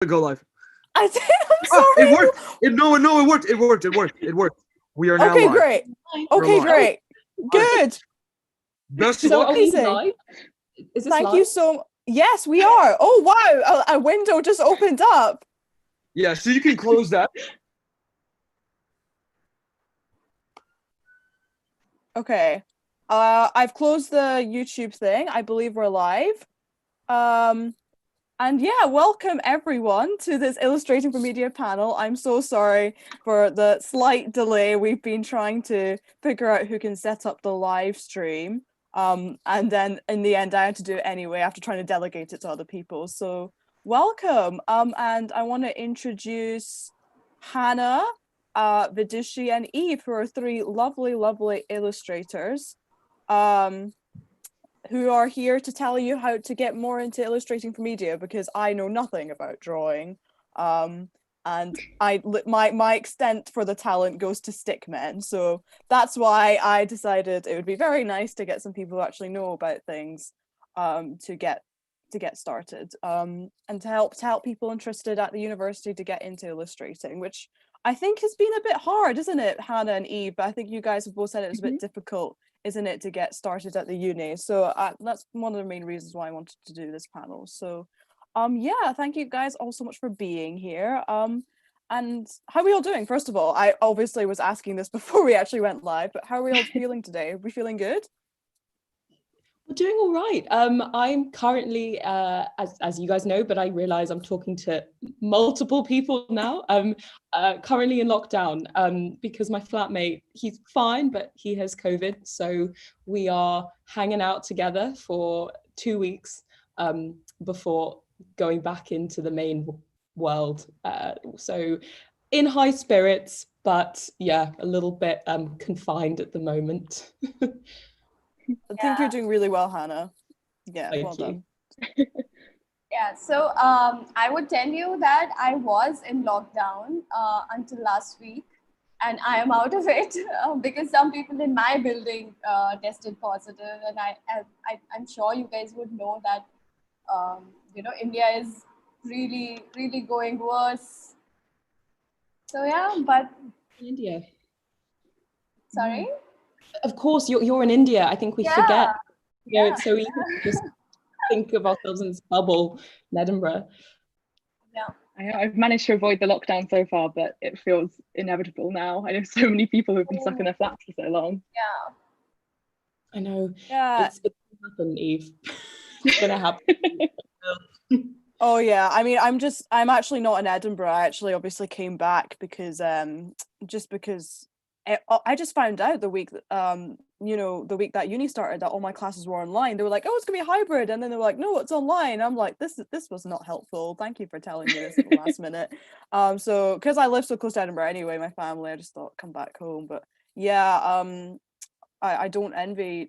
Go live. I did. I'm It sorry. worked. No, it worked. It worked. We are now Okay, live. great. We're Okay, live. great. Good. Best of So luck. are we Amazing. live? Is this Thank live? you so. Yes, we are. Oh wow, a window just opened up. Yeah, so you can close that. Okay. I've closed the YouTube thing. I believe we're live. And yeah, welcome everyone to this Illustrating for Media panel. I'm so sorry for the slight delay. We've been trying to figure out who can set up the live stream. And then in the end, I had to do it anyway after trying to delegate it to other people. So welcome. And I want to introduce Hannah, Vidushi, and Eve, who are three lovely, lovely illustrators. Who are here to tell you how to get more into illustrating for media, because I know nothing about drawing. And my extent for the talent goes to stickmen. So that's why I decided it would be very nice to get some people who actually know about things to get started, and to help people interested at the university to get into illustrating, which I think has been a bit hard, isn't it, Hannah and Eve? But I think you guys have both said it was a bit difficult, isn't it, to get started at the uni? So that's one of the main reasons why I wanted to do this panel. So yeah, thank you guys all so much for being here. And how are we all doing? First of all, I obviously was asking this before we actually went live, but how are we all feeling today? Are we feeling good? We're doing all right. I'm currently, as you guys know, but I realize I'm talking to multiple people now. Currently in lockdown because my flatmate, he's fine, but he has COVID. So we are hanging out together for 2 weeks before going back into the main world. So in high spirits, but yeah, a little bit confined at the moment. I think you're doing really well, Hannah. Yeah, Thank well you. done. Yeah, so I would tell you that I was in lockdown until last week, and I am out of it because some people in my building tested positive, and I'm sure you guys would know that India is really really going worse. So yeah, but India. sorry. Of course, you're in India. I think we forget. You know, it's so easy to just think of ourselves in this bubble in Edinburgh. Yeah. I've managed to avoid the lockdown so far, but it feels inevitable now. I know so many people who've been stuck in their flats for so long. Yeah. I know. Yeah. It's gonna happen, Eve. It's gonna happen. Oh yeah, I mean, I'm actually not in Edinburgh. I actually obviously came back because just because I just found out the week the week that uni started that all my classes were online. They were like, oh, it's gonna be hybrid, and then they were like, no, it's online. I'm like, this was not helpful. Thank you for telling me this at the last minute. So because I live so close to Edinburgh anyway, my family, I just thought come back home. But yeah, I don't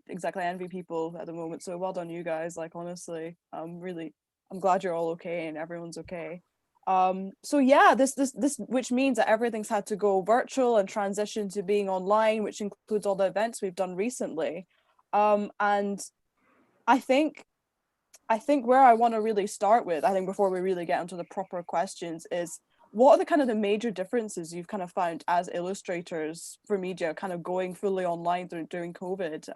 exactly envy people at the moment. So well done, you guys. Like honestly, I'm glad you're all okay and everyone's okay. So yeah, this which means that everything's had to go virtual and transition to being online, which includes all the events we've done recently. And I think where I want to really start with, I think before we really get into the proper questions, is what are the kind of the major differences you've kind of found as illustrators for media, kind of going fully online during COVID?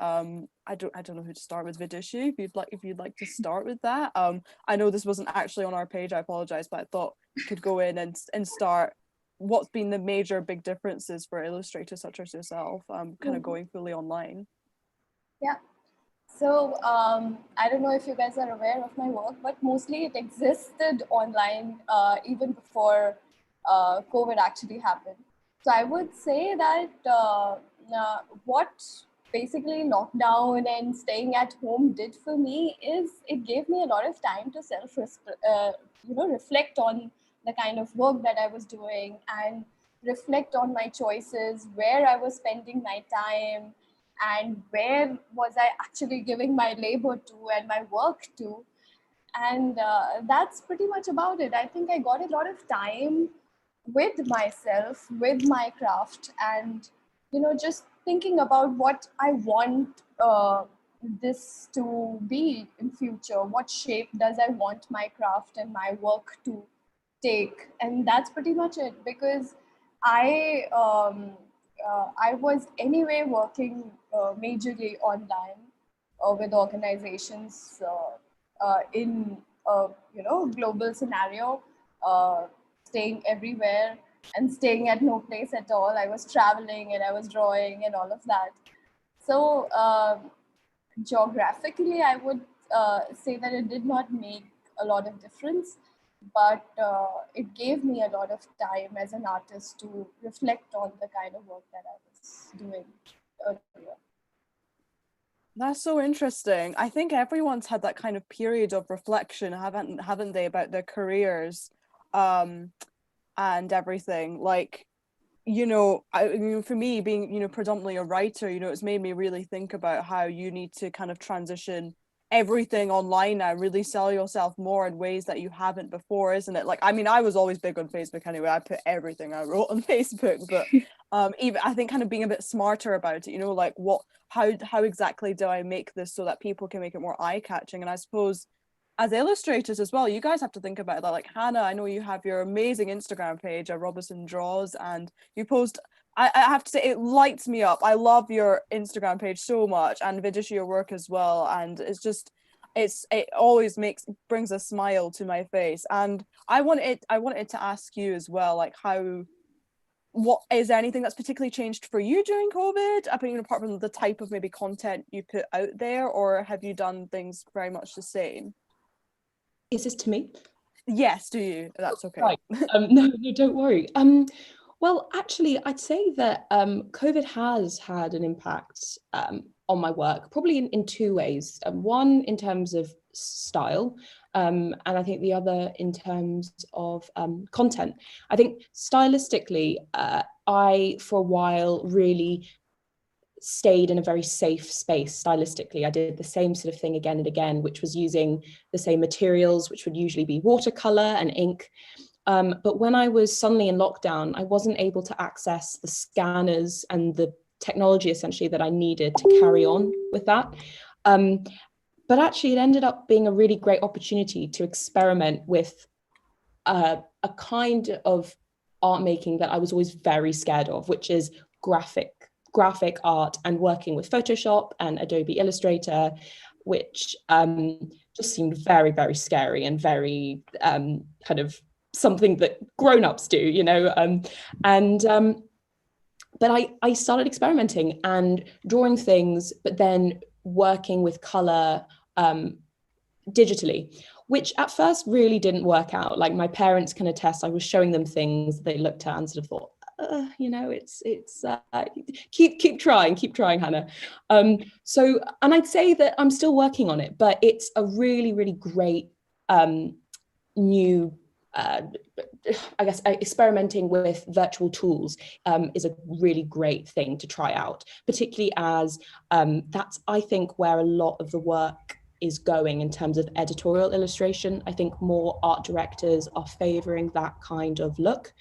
I don't know who to start with. Vidushi, if you'd like to start with that. I know this wasn't actually on our page. I apologize, but I thought you could go in and start. What's been the major big differences for illustrators such as yourself, kind of going fully online? Yeah. So I don't know if you guys are aware of my work, but mostly it existed online even before COVID actually happened. So I would say that what basically lockdown and staying at home did for me is it gave me a lot of time to reflect on the kind of work that I was doing and reflect on my choices, where I was spending my time, and where was I actually giving my labor to and my work to. And that's pretty much about it. I think I got a lot of time with myself, with my craft, and just thinking about what I want this to be in future. What shape does I want my craft and my work to take, and that's pretty much it. Because I was anyway working majorly online with organizations in a global scenario, staying everywhere and staying at no place at all. I was traveling and I was drawing and all of that. So geographically, I would say that it did not make a lot of difference, but it gave me a lot of time as an artist to reflect on the kind of work that I was doing earlier. That's so interesting. I think everyone's had that kind of period of reflection, haven't they, about their careers, and everything. Like, for me, being, predominantly a writer, it's made me really think about how you need to kind of transition everything online now, really sell yourself more in ways that you haven't before, isn't it? Like, I mean, I was always big on Facebook anyway. I put everything I wrote on Facebook, but even I think kind of being a bit smarter about it, like how exactly do I make this so that people can make it more eye-catching? And I suppose as illustrators as well, you guys have to think about that. Like, Hannah, I know you have your amazing Instagram page, Robinson Draws, and you post, I have to say, it lights me up. I love your Instagram page so much, and Vidisha, your work as well. And it always brings a smile to my face. And I wanted to ask you as well, like, what is there anything that's particularly changed for you during COVID? I mean, apart from the type of maybe content you put out there, or have you done things very much the same? Is this to me? Yes, do you? That's okay. Right. No, don't worry. Well, actually, I'd say that COVID has had an impact on my work, probably in two ways. One, in terms of style, and I think the other in terms of content. I think stylistically, I, for a while, really stayed in a very safe space stylistically. I did the same sort of thing again and again, which was using the same materials, which would usually be watercolor and ink. But when I was suddenly in lockdown, I wasn't able to access the scanners and the technology essentially that I needed to carry on with that. But actually, it ended up being a really great opportunity to experiment with a kind of art making that I was always very scared of, which is graphic art and working with Photoshop and Adobe Illustrator, which just seemed very, very scary and very kind of something that grown-ups do, but I started experimenting and drawing things, but then working with color digitally, which at first really didn't work out. Like, my parents can attest, I was showing them things they looked at and sort of thought, it's keep trying, Hannah. So, and I'd say that I'm still working on it, but it's a really, really great new, I guess, experimenting with virtual tools is a really great thing to try out, particularly as that's, I think, where a lot of the work is going in terms of editorial illustration. I think more art directors are favoring that kind of look,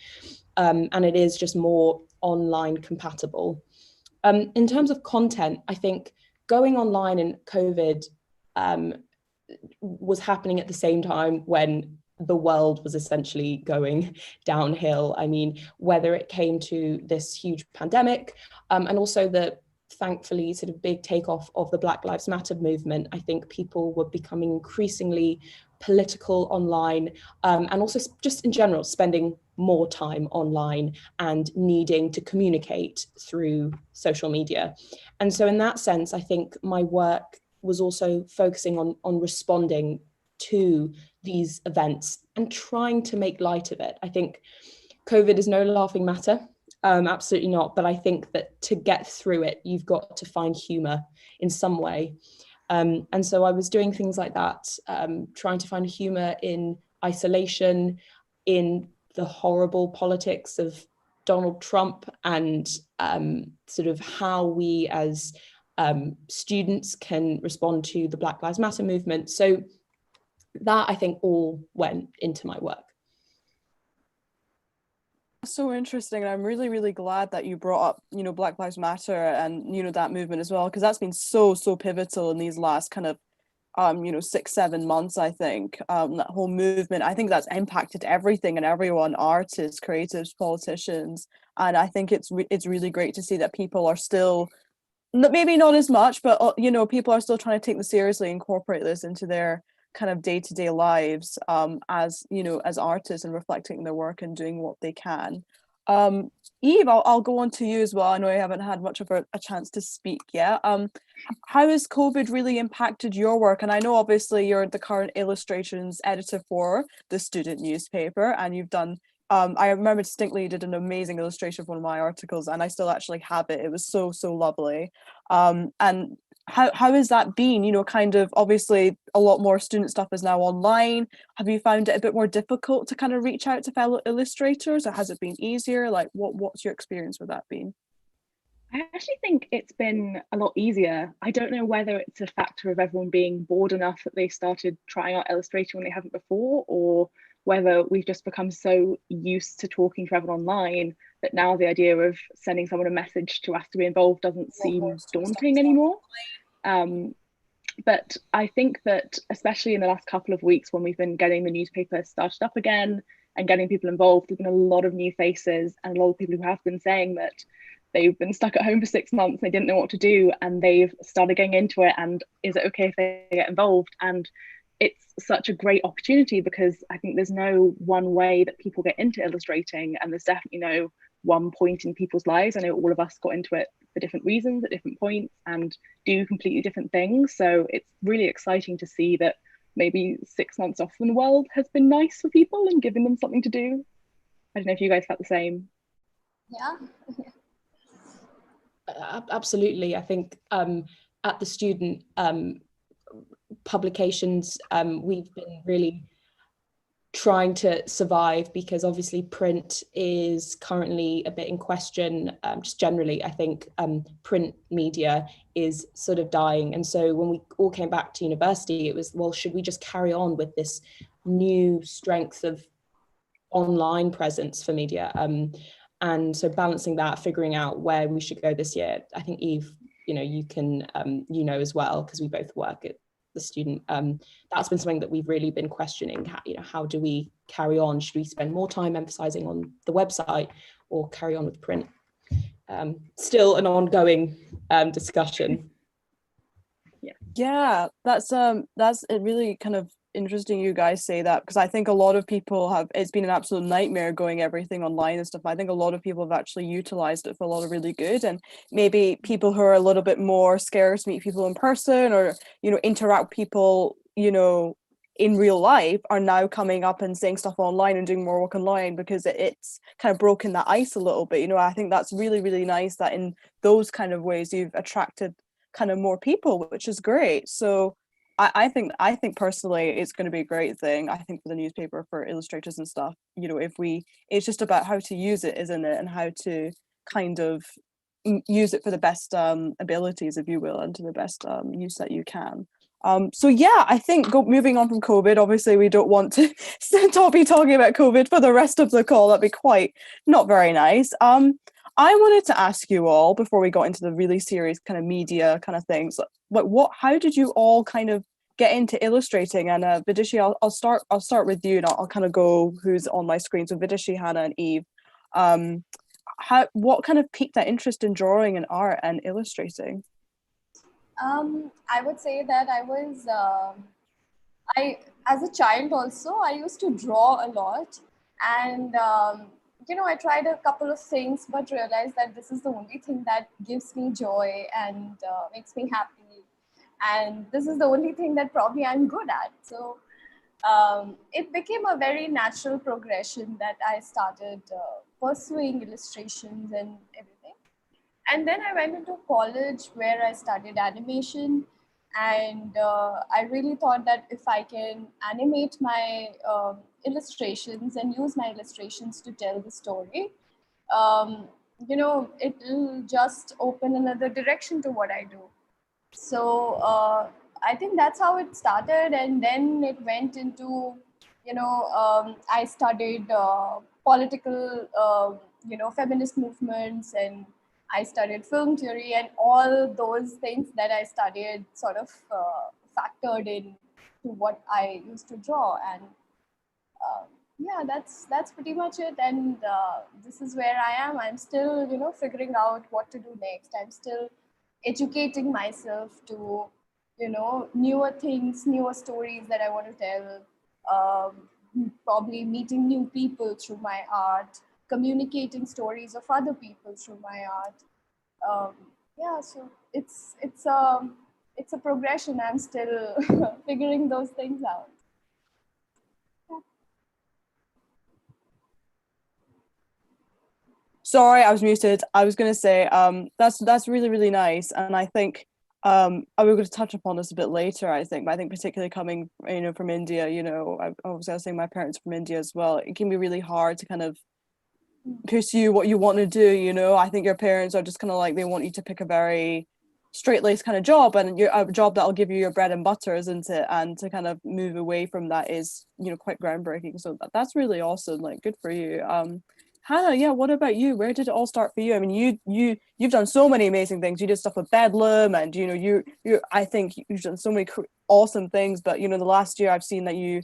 and it is just more online compatible. In terms of content, I think going online in COVID was happening at the same time when the world was essentially going downhill. I mean, whether it came to this huge pandemic and also the thankfully sort of big takeoff of the Black Lives Matter movement, I think people were becoming increasingly political online, and also just in general spending more time online and needing to communicate through social media. And so in that sense, I think my work was also focusing on responding to these events and trying to make light of it. I think COVID is no laughing matter. Absolutely not. But I think that to get through it, you've got to find humor in some way. And so I was doing things like that, trying to find humor in isolation, in the horrible politics of Donald Trump, and sort of how we as students can respond to the Black Lives Matter movement. So that, I think, all went into my work. So interesting, and I'm really, really glad that you brought up, Black Lives Matter and that movement as well, because that's been so pivotal in these last kind of 6, 7 months, I think, that whole movement, I think that's impacted everything and everyone, artists, creatives, politicians. And I think it's really great to see that people are still, maybe not as much, but people are still trying to take this seriously, incorporate this into their kind of day-to-day lives, as artists, and reflecting their work and doing what they can. Eve, I'll go on to you as well. I know I haven't had much of a chance to speak yet. How has COVID really impacted your work? And I know obviously you're the current illustrations editor for the student newspaper, and you've done, I remember distinctly you did an amazing illustration of one of my articles, and I still actually have it. It was so, so lovely. And how has that been? Kind of, obviously a lot more student stuff is now online. Have you found it a bit more difficult to kind of reach out to fellow illustrators, or has it been easier? Like, what's your experience with that been? I actually think it's been a lot easier. I don't know whether it's a factor of everyone being bored enough that they started trying out Illustrator when they haven't before, or whether we've just become so used to talking to everyone online that now the idea of sending someone a message to ask to be involved doesn't seem daunting anymore. But I think that especially in the last couple of weeks, when we've been getting the newspaper started up again and getting people involved, there's been a lot of new faces and a lot of people who have been saying that they've been stuck at home for 6 months, they didn't know what to do, and they've started getting into it, and is it okay if they get involved? And it's such a great opportunity, because I think there's no one way that people get into illustrating, and there's definitely no one point in people's lives. I know all of us got into it for different reasons at different points and do completely different things. So it's really exciting to see that maybe 6 months off from the world has been nice for people and giving them something to do. I don't know if you guys felt the same. Yeah. Absolutely. I think at the student publications, we've been really trying to survive, because obviously print is currently a bit in question. Just generally, I think print media is sort of dying. And so when we all came back to university, it was, well, should we just carry on with this new strength of online presence for media? And so balancing that, figuring out where we should go this year. I think Eve, you can, as well, because we both work at the student. That's been something that we've really been questioning. How do we carry on? Should we spend more time emphasizing on the website or carry on with print? Still an ongoing discussion. Yeah, that's a really kind of interesting you guys say that, because I think a lot of people it's been an absolute nightmare going everything online and stuff. I think a lot of people have actually utilized it for a lot of really good, and maybe people who are a little bit more scared to meet people in person, or interact with people in real life, are now coming up and saying stuff online and doing more work online, because it's kind of broken that ice a little bit. I think that's really, really nice that in those kind of ways you've attracted kind of more people, which is great. So I think personally it's going to be a great thing, I think, for the newspaper, for illustrators and stuff. It's just about how to use it, isn't it, and how to kind of use it for the best abilities, if you will, and to the best use that you can. So yeah, I think moving on from COVID, obviously we don't want to be talking about COVID for the rest of the call. That'd be quite not very nice. I wanted to ask you all, before we got into the really serious kind of media kind of things, like how did you all kind of get into illustrating? And Vidishi, I'll start with you, and I'll kind of go who's on my screen. So Vidishi, Hannah, and Eve. What kind of piqued that interest in drawing and art and illustrating? I would say that I was, as a child also, I used to draw a lot, and I tried a couple of things, but realized that this is the only thing that gives me joy and makes me happy, and this is the only thing that probably I'm good at. So it became a very natural progression that I started pursuing illustrations and everything. And then I went into college, where I studied animation, and I really thought that if I can animate my illustrations and use my illustrations to tell the story, it will just open another direction to what I do. So I think that's how it started, and then it went into, I studied political, feminist movements, and I studied film theory, and all those things that I studied sort of factored in to what I used to draw. And yeah, that's pretty much it. And this is where I am. I'm still, figuring out what to do next. I'm still educating myself to, newer things, newer stories that I want to tell. Probably meeting new people through my art, communicating stories of other people through my art. Yeah, so it's a progression. I'm still figuring those things out. Sorry, I was muted. I was going to say that's really, really nice, and I think I was going to touch upon this a bit later. I think, but I think particularly coming from India, I was saying my parents are from India as well. It can be really hard to kind of pursue what you want to do. I think your parents are just kind of like, they want you to pick a very straight-laced kind of job, and a job that'll give you your bread and butter, isn't it? And to kind of move away from that is quite groundbreaking. So that's really awesome. Like, good for you. Hannah, yeah, what about you? Where did it all start for you? I mean, you've done so many amazing things. You did stuff with Bedlam, and you I think you've done so many awesome things. But the last year I've seen that you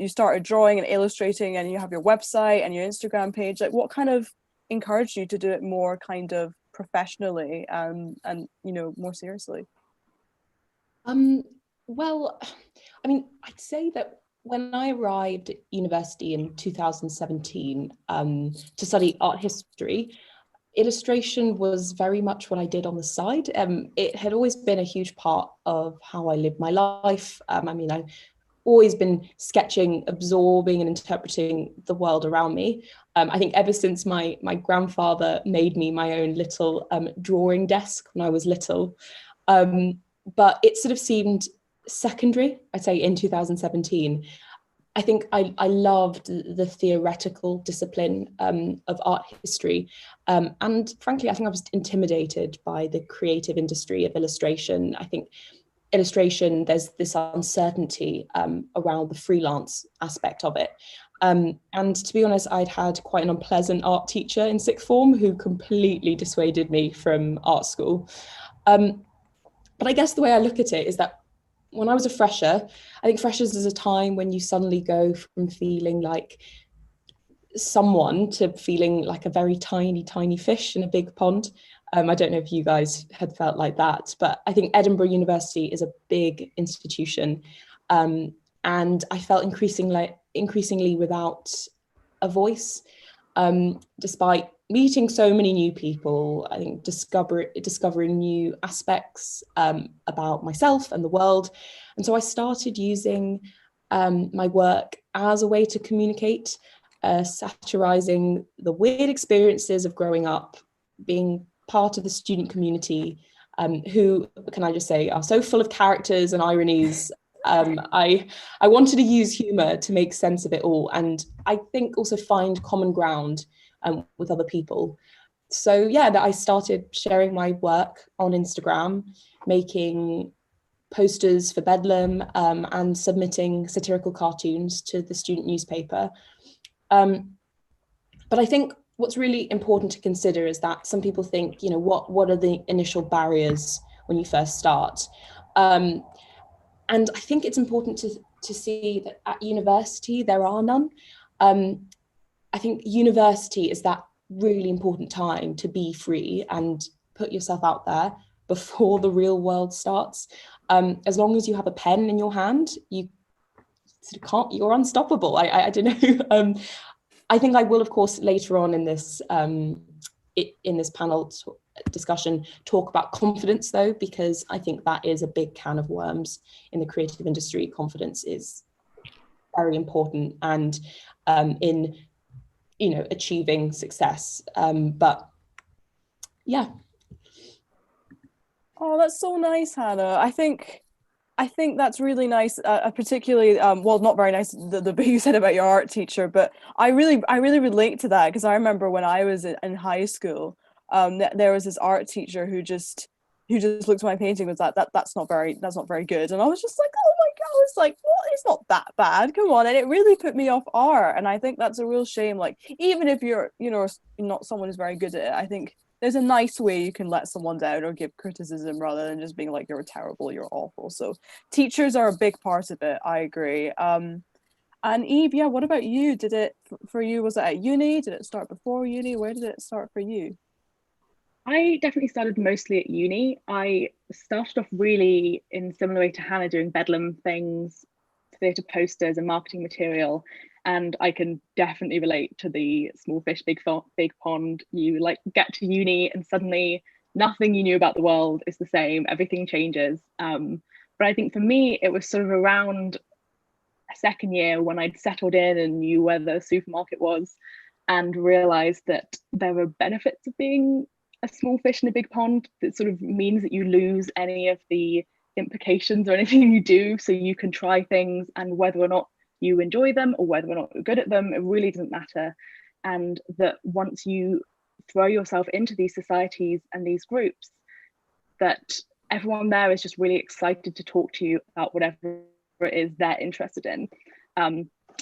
started drawing and illustrating, and you have your website and your Instagram page. Like, what kind of encouraged you to do it more kind of professionally and more seriously? Well, I mean, I'd say that when I arrived at university in 2017 to study art history, illustration was very much what I did on the side. It had always been a huge part of how I lived my life. I mean, I've always been sketching, absorbing and interpreting the world around me. I think ever since my grandfather made me my own little drawing desk when I was little. But it sort of seemed secondary, I'd say, in 2017. I think I loved the theoretical discipline of art history. And frankly, I think I was intimidated by the creative industry of illustration. I think illustration, there's this uncertainty around the freelance aspect of it. And to be honest, I'd had quite an unpleasant art teacher in sixth form who completely dissuaded me from art school. But I guess the way I look at it is that when I was a fresher, I think freshers is a time when you suddenly go from feeling like someone to feeling like a very tiny, tiny fish in a big pond. I don't know if you guys had felt like that, but I think Edinburgh University is a big institution. And I felt increasingly without a voice, despite meeting so many new people. I think discovering new aspects about myself and the world. And so I started using my work as a way to communicate, satirizing the weird experiences of growing up, being part of the student community, who, can I just say, are so full of characters and ironies. I wanted to use humor to make sense of it all, and I think also find common ground with other people. So yeah, that I started sharing my work on Instagram, making posters for Bedlam, and submitting satirical cartoons to the student newspaper. But I think what's really important to consider is that some people think, what are the initial barriers when you first start? And I think it's important to see that at university, there are none. I think university is that really important time to be free and put yourself out there before the real world starts. As long as you have a pen in your hand, you're unstoppable. I don't know. I think I will, of course, later on in this panel discussion, talk about confidence, though, because I think that is a big can of worms in the creative industry. Confidence is very important, and in achieving success. But yeah. Oh, that's so nice, Hannah. I think that's really nice, particularly, well, not very nice, the bit you said about your art teacher, but I really relate to that, because I remember when I was in high school, there was this art teacher who just looked at my painting and was like, that's not very good. And I was just like, oh my God, it's like, what? It's not that bad, come on. And it really put me off art. And I think that's a real shame. Like, even if you're, not someone who's very good at it, I think there's a nice way you can let someone down or give criticism rather than just being like, you're terrible, you're awful. So teachers are a big part of it. I agree. And Eve, yeah, what about you? Did it for you? Was it at uni? Did it start before uni? Where did it start for you? I definitely started mostly at uni. I started off really in similar way to Hannah, doing Bedlam things, theatre posters and marketing material. And I can definitely relate to the small fish, big pond. You like get to uni and suddenly nothing you knew about the world is the same. Everything changes. But I think for me, it was sort of around a second year when I'd settled in and knew where the supermarket was and realized that there were benefits of being a small fish in a big pond. That sort of means that you lose any of the implications or anything you do, so you can try things, and whether or not you enjoy them or whether or not you're good at them, it really doesn't matter. And that once you throw yourself into these societies and these groups, that everyone there is just really excited to talk to you about whatever it is they're interested in.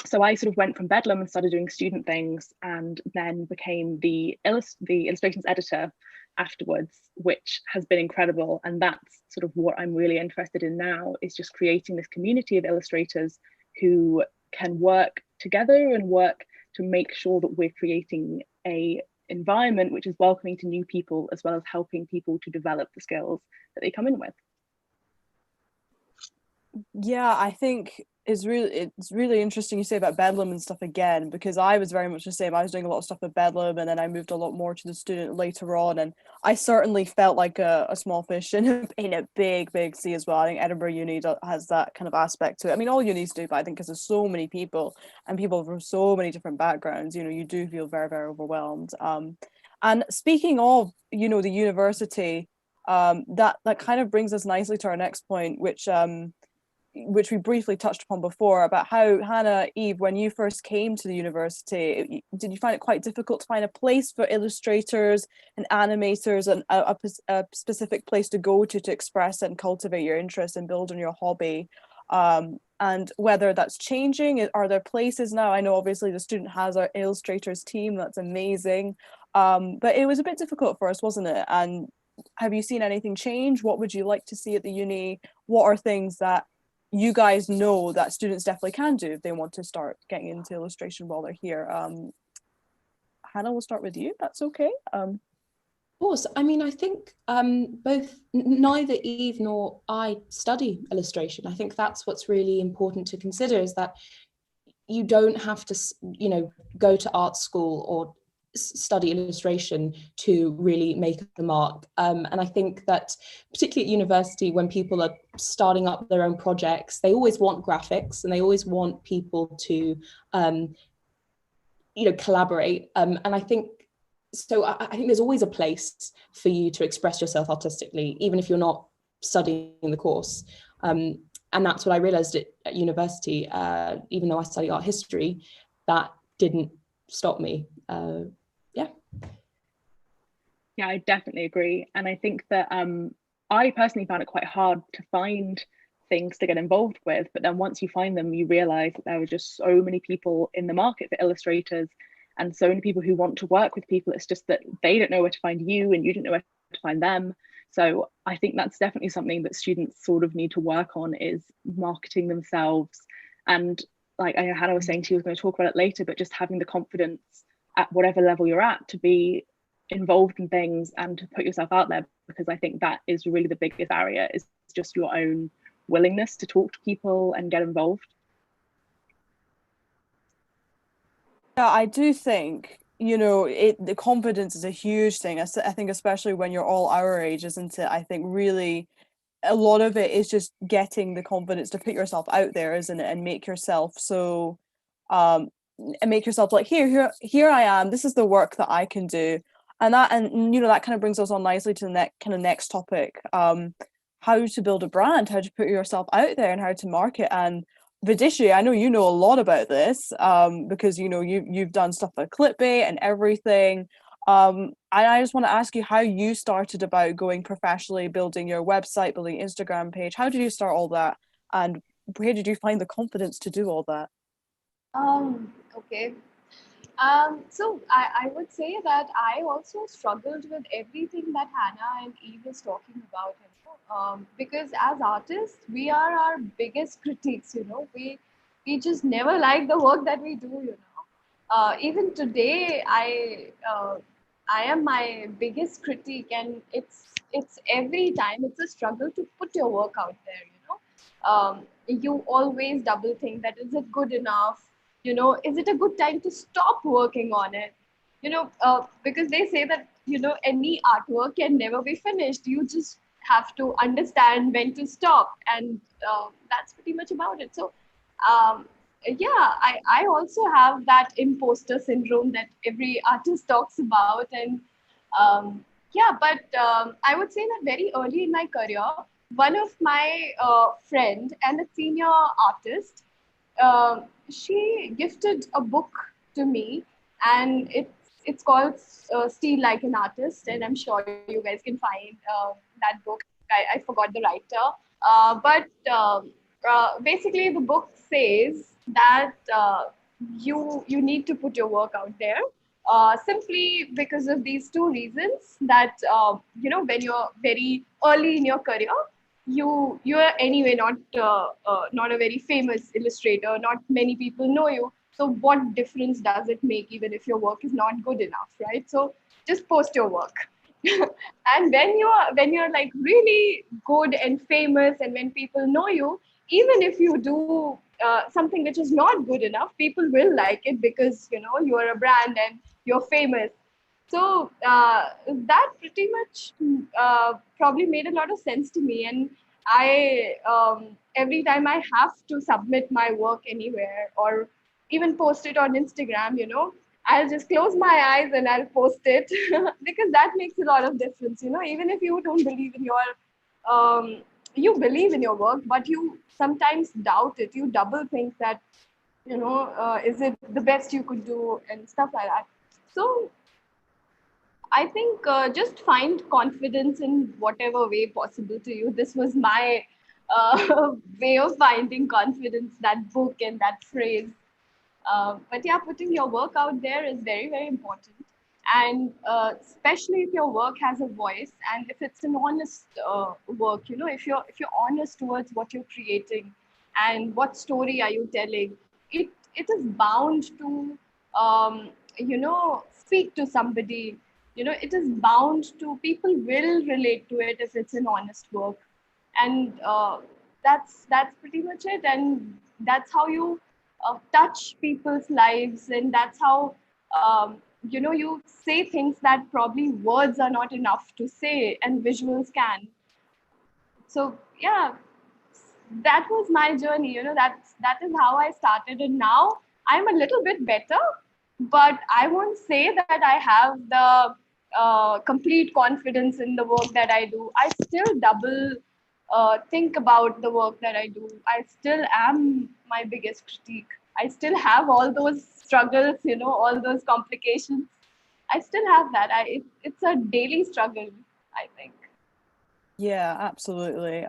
So I sort of went from Bedlam and started doing student things, and then became the illustrations editor afterwards, which has been incredible. And that's sort of what I'm really interested in now, is just creating this community of illustrators who can work together and work to make sure that we're creating a environment which is welcoming to new people, as well as helping people to develop the skills that they come in with. Yeah, I think it's really interesting you say about Bedlam and stuff again, because I was very much the same. I was doing a lot of stuff at Bedlam, and then I moved a lot more to the student later on, and I certainly felt like a small fish in a big sea as well. I think Edinburgh Uni has that kind of aspect to it. I mean, all unis do, but I think because there's so many people and people from so many different backgrounds, you do feel very, very overwhelmed. And speaking of, the university, that kind of brings us nicely to our next point, which we briefly touched upon before, about how, Hannah, Eve, when you first came to the university, did you find it quite difficult to find a place for illustrators and animators, and a specific place to go to express and cultivate your interest and build on your hobby? And whether that's changing, are there places now? I know obviously the student has our illustrators team, that's amazing, but it was a bit difficult for us, wasn't it? And have you seen anything change? What would you like to see at the uni? What are things that you guys know that students definitely can do if they want to start getting into illustration while they're here? Hannah, we'll start with you. That's okay. Of course. I mean, I think neither Eve nor I study illustration. I think that's what's really important to consider, is that you don't have to, go to art school or study illustration to really make a mark. And I think that particularly at university, when people are starting up their own projects, they always want graphics and they always want people to, collaborate. And I think, so I think there's always a place for you to express yourself artistically, even if you're not studying the course. And that's what I realized at university, even though I study art history, that didn't stop me. Yeah, I definitely agree. And I think that I personally found it quite hard to find things to get involved with. But then once you find them, you realize that there are just so many people in the market for illustrators, and so many people who want to work with people. It's just that they don't know where to find you and you don't know where to find them. So I think that's definitely something that students sort of need to work on, is marketing themselves. And like I know Hannah was saying, she was going to talk about it later, but just having the confidence at whatever level you're at to be involved in things and to put yourself out there, because I think that is really the biggest barrier, is just your own willingness to talk to people and get involved. Yeah, I do think, the confidence is a huge thing. I think especially when you're all our age, isn't it? I think really a lot of it is just getting the confidence to put yourself out there, isn't it? And make yourself and make yourself like, here I am, this is the work that I can do. And that kind of brings us on nicely to the next topic, how to build a brand, how to put yourself out there, and how to market. And Vidisha, I know you know a lot about this, because you've done stuff like clickbait and everything. And I just want to ask you how you started about going professionally, building your website, building Instagram page. How did you start all that, and where did you find the confidence to do all that? Okay. So I would say that I also struggled with everything that Hannah and Eve is talking about, because as artists, we are our biggest critics. We just never like the work that we do. Even today, I am my biggest critique, and it's every time it's a struggle to put your work out there. You always double think that is it good enough, is it a good time to stop working on it, because they say that any artwork can never be finished. You just have to understand when to stop, and that's pretty much about it. So um, yeah, I also have that imposter syndrome that every artist talks about. And yeah, but I would say that very early in my career, one of my friend and a senior artist, she gifted a book to me, and it's called Steal Like an Artist, and I'm sure you guys can find that book. I forgot the writer, but basically the book says that you need to put your work out there, simply because of these two reasons. That when you're very early in your career, you are anyway not a very famous illustrator. Not many people know you. So what difference does it make, even if your work is not good enough, right? So just post your work. And when you're like really good and famous, and when people know you, even if you do something which is not good enough, people will like it, because you're a brand and you're famous. So that pretty much probably made a lot of sense to me. And I every time I have to submit my work anywhere, or even post it on Instagram, I'll just close my eyes and I'll post it because that makes a lot of difference. Even if you don't believe in you believe in your work, but you sometimes doubt it. You double think that, is it the best you could do and stuff like that. So I think just find confidence in whatever way possible to you. This was my way of finding confidence, that book and that phrase. But yeah, putting your work out there is very, very important. And especially if your work has a voice, and if it's an honest work, if you're honest towards what you're creating and what story are you telling, it is bound to speak to somebody. It is bound to, people will relate to it if it's an honest work. And that's pretty much it. And that's how you touch people's lives, and that's how you say things that probably words are not enough to say and visuals can. So yeah, that was my journey. That is how I started, and now I'm a little bit better, but I won't say that I have the complete confidence in the work that I do. I still double think about the work that I do. I still am my biggest critique. I still have all those struggles, all those complications. I still have that. It's a daily struggle, I think. Yeah, absolutely.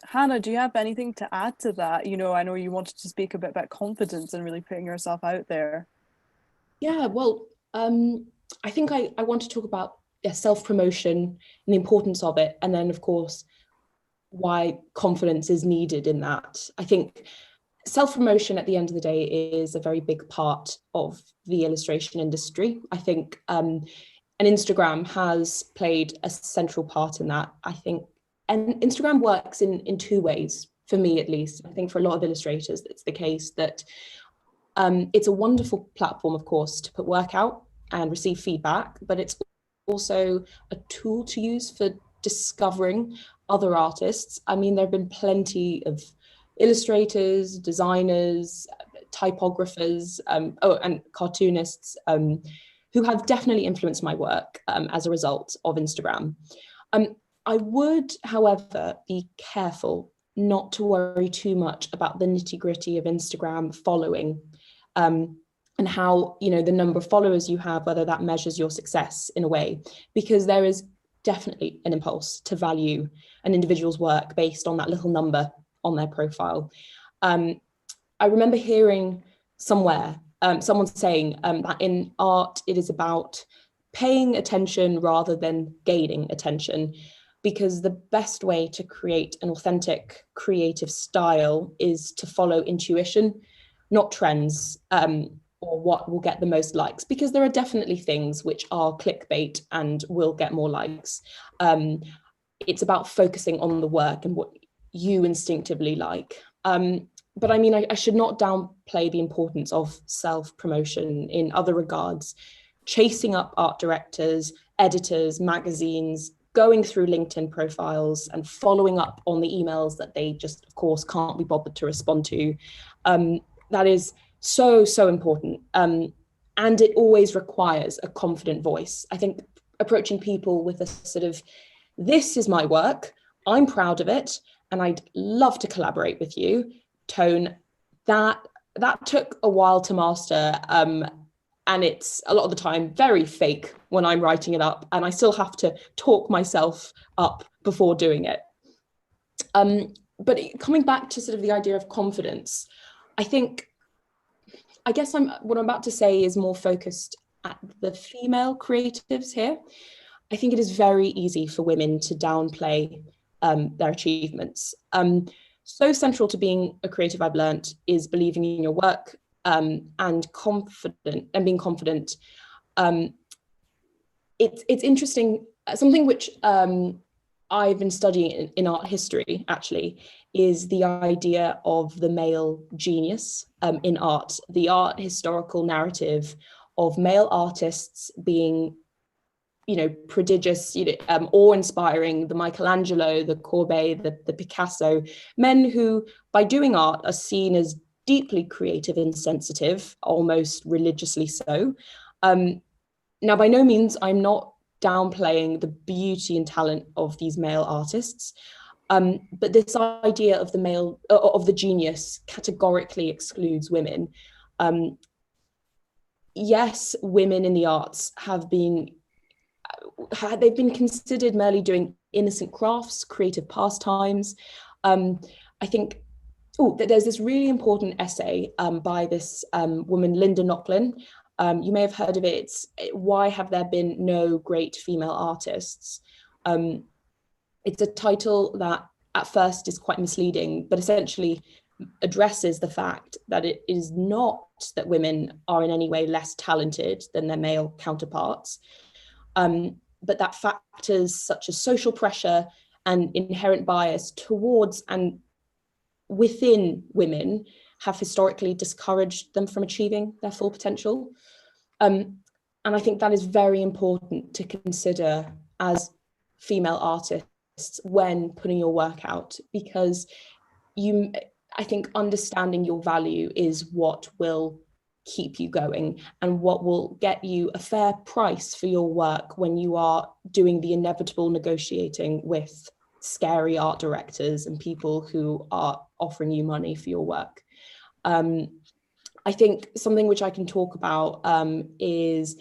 Hannah, do you have anything to add to that? I know you wanted to speak a bit about confidence and really putting yourself out there. Yeah, well, I think I want to talk about self-promotion and the importance of it, and then of course why confidence is needed in that. I think self-promotion at the end of the day is a very big part of the illustration industry. I think and Instagram has played a central part in that, I think. And Instagram works in two ways, for me at least. I think for a lot of illustrators, it's the case that it's a wonderful platform, of course, to put work out and receive feedback, but it's also a tool to use for discovering other artists. I mean, there have been plenty of illustrators, designers, typographers, and cartoonists who have definitely influenced my work as a result of Instagram. I would, however, be careful not to worry too much about the nitty-gritty of Instagram following, and how, the number of followers you have, whether that measures your success in a way, because there is definitely an impulse to value an individual's work based on that little number on their profile. I remember hearing somewhere someone saying that in art, it is about paying attention rather than gaining attention, because the best way to create an authentic creative style is to follow intuition, not trends, or what will get the most likes, because there are definitely things which are clickbait and will get more likes. It's about focusing on the work and what you instinctively like. But I mean, I should not downplay the importance of self-promotion in other regards. Chasing up art directors, editors, magazines, going through LinkedIn profiles and following up on the emails that they just, of course, can't be bothered to respond to. That is so important. And it always requires a confident voice. I think approaching people with a sort of, this is my work, I'm proud of it, and I'd love to collaborate with you tone, that took a while to master. And it's a lot of the time very fake when I'm writing it up, and I still have to talk myself up before doing it. But coming back to sort of the idea of confidence, I guess what I'm about to say is more focused at the female creatives here. I think it is very easy for women to downplay their achievements. So central to being a creative, I've learned, is believing in your work and being confident. It's interesting. Something which I've been studying in art history, actually, is the idea of the male genius in art, the art historical narrative of male artists being, prodigious, awe-inspiring, the Michelangelo, the Courbet, the Picasso, men who, by doing art, are seen as deeply creative and sensitive, almost religiously so. Now, by no means, I'm not downplaying the beauty and talent of these male artists, but this idea of the genius categorically excludes women. Yes, women in the arts they've been considered merely doing innocent crafts, creative pastimes. I think that there's this really important essay by this woman, Linda Nochlin. You may have heard of it. It's Why Have There Been No Great Female Artists? It's a title that at first is quite misleading, but essentially addresses the fact that it is not that women are in any way less talented than their male counterparts, but that factors such as social pressure and inherent bias towards and within women have historically discouraged them from achieving their full potential. And I think that is very important to consider as female artists when putting your work out, because I think understanding your value is what will keep you going and what will get you a fair price for your work when you are doing the inevitable negotiating with scary art directors and people who are offering you money for your work. I think something which I can talk about is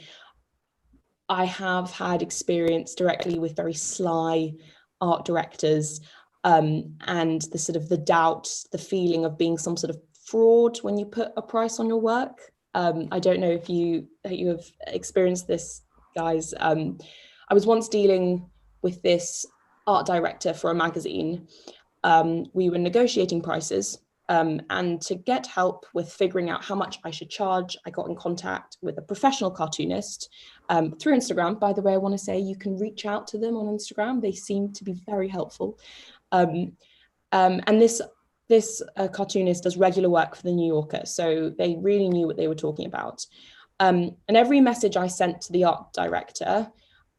I have had experience directly with very sly art directors, and the sort of the doubt, the feeling of being some sort of fraud when you put a price on your work. I don't know if you have experienced this, guys. I was once dealing with this art director for a magazine. We were negotiating prices, and to get help with figuring out how much I should charge, I got in contact with a professional cartoonist through Instagram. By the way, I want to say you can reach out to them on Instagram. They seem to be very helpful. And this cartoonist does regular work for the New Yorker, so they really knew what they were talking about. And every message I sent to the art director,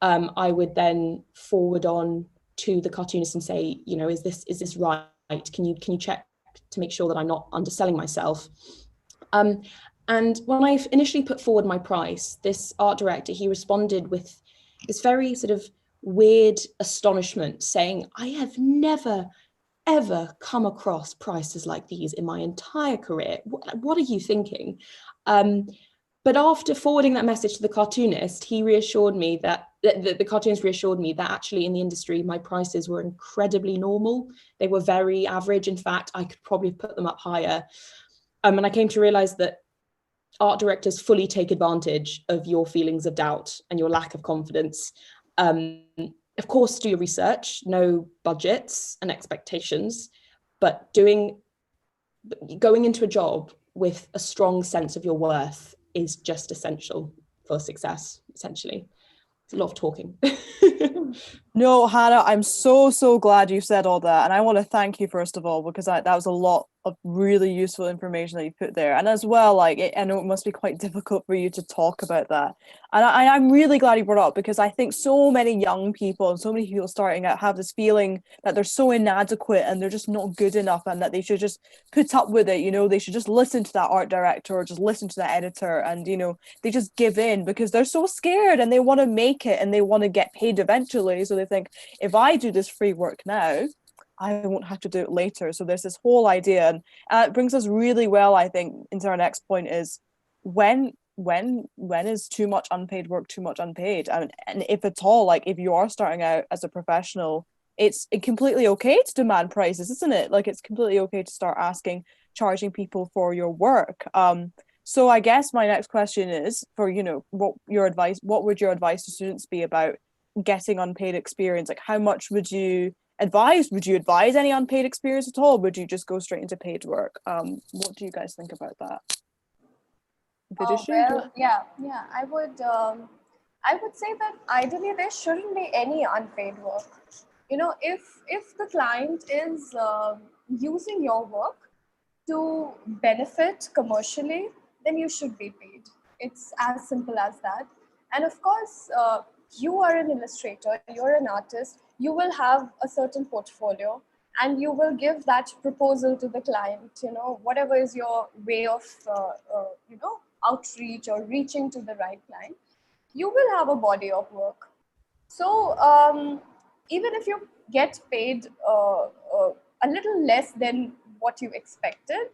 I would then forward on to the cartoonist and say, is this right? Can you check to make sure that I'm not underselling myself? And when I initially put forward my price, this art director, he responded with this very sort of weird astonishment, saying, I have never, ever come across prices like these in my entire career. What are you thinking? But after forwarding that message to the cartoonist, he reassured me that the cartoonist reassured me that actually in the industry, my prices were incredibly normal. They were very average. In fact, I could probably put them up higher. And I came to realize that art directors fully take advantage of your feelings of doubt and your lack of confidence. Of course, do your research, know budgets and expectations, but going into a job with a strong sense of your worth is just essential for success, essentially. It's a lot of talking. No, Hannah, I'm so glad you said all that. And I want to thank you, first of all, because that was a lot of really useful information that you put there. And as well, like, I know it must be quite difficult for you to talk about that. And I'm really glad you brought it up, because I think so many young people and so many people starting out have this feeling that they're so inadequate and they're just not good enough, and that they should just put up with it. You know, they should just listen to that art director or just listen to that editor, and, you know, they just give in because they're so scared and they want to make it and they want to get paid eventually. So they think, if I do this free work now, I won't have to do it later. So there's this whole idea, and it brings us really well, I think, into our next point is when is too much unpaid work too much unpaid? And if at all, like if you are starting out as a professional, it's completely okay to demand prices, isn't it? Like it's completely okay to start charging people for your work. So I guess my next question is for, you know, what would your advice to students be about getting unpaid experience? Like how much would you advise? Would you advise any unpaid experience at all? Would you just go straight into paid work? What do you guys think about that? Well, yeah, I would say that ideally there shouldn't be any unpaid work. You know, if the client is using your work to benefit commercially, then you should be paid. It's as simple as that. And of course, you are an illustrator, you're an artist, you will have a certain portfolio and you will give that proposal to the client, you know, whatever is your way of, you know, outreach or reaching to the right client, you will have a body of work. So even if you get paid a little less than what you expected,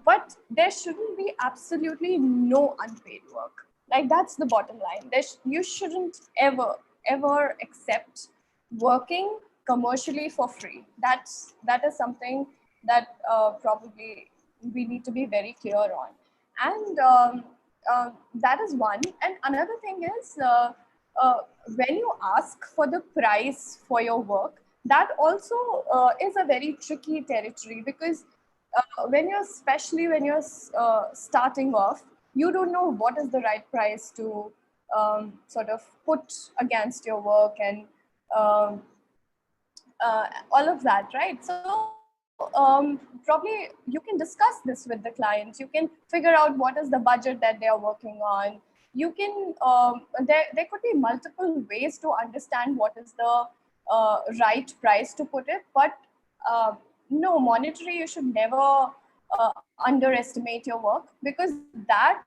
but there shouldn't be absolutely no unpaid work. Like that's the bottom line. You shouldn't ever accept working commercially for free. That is something that probably we need to be very clear on. And that is one. And another thing is when you ask for the price for your work, that also is a very tricky territory, because especially when you're starting off, you don't know what is the right price to sort of put against your work and all of that, right? So probably you can discuss this with the clients. You can figure out what is the budget that they are working on. You can there could be multiple ways to understand what is the right price to put it, but no, monetary, you should never underestimate your work, because that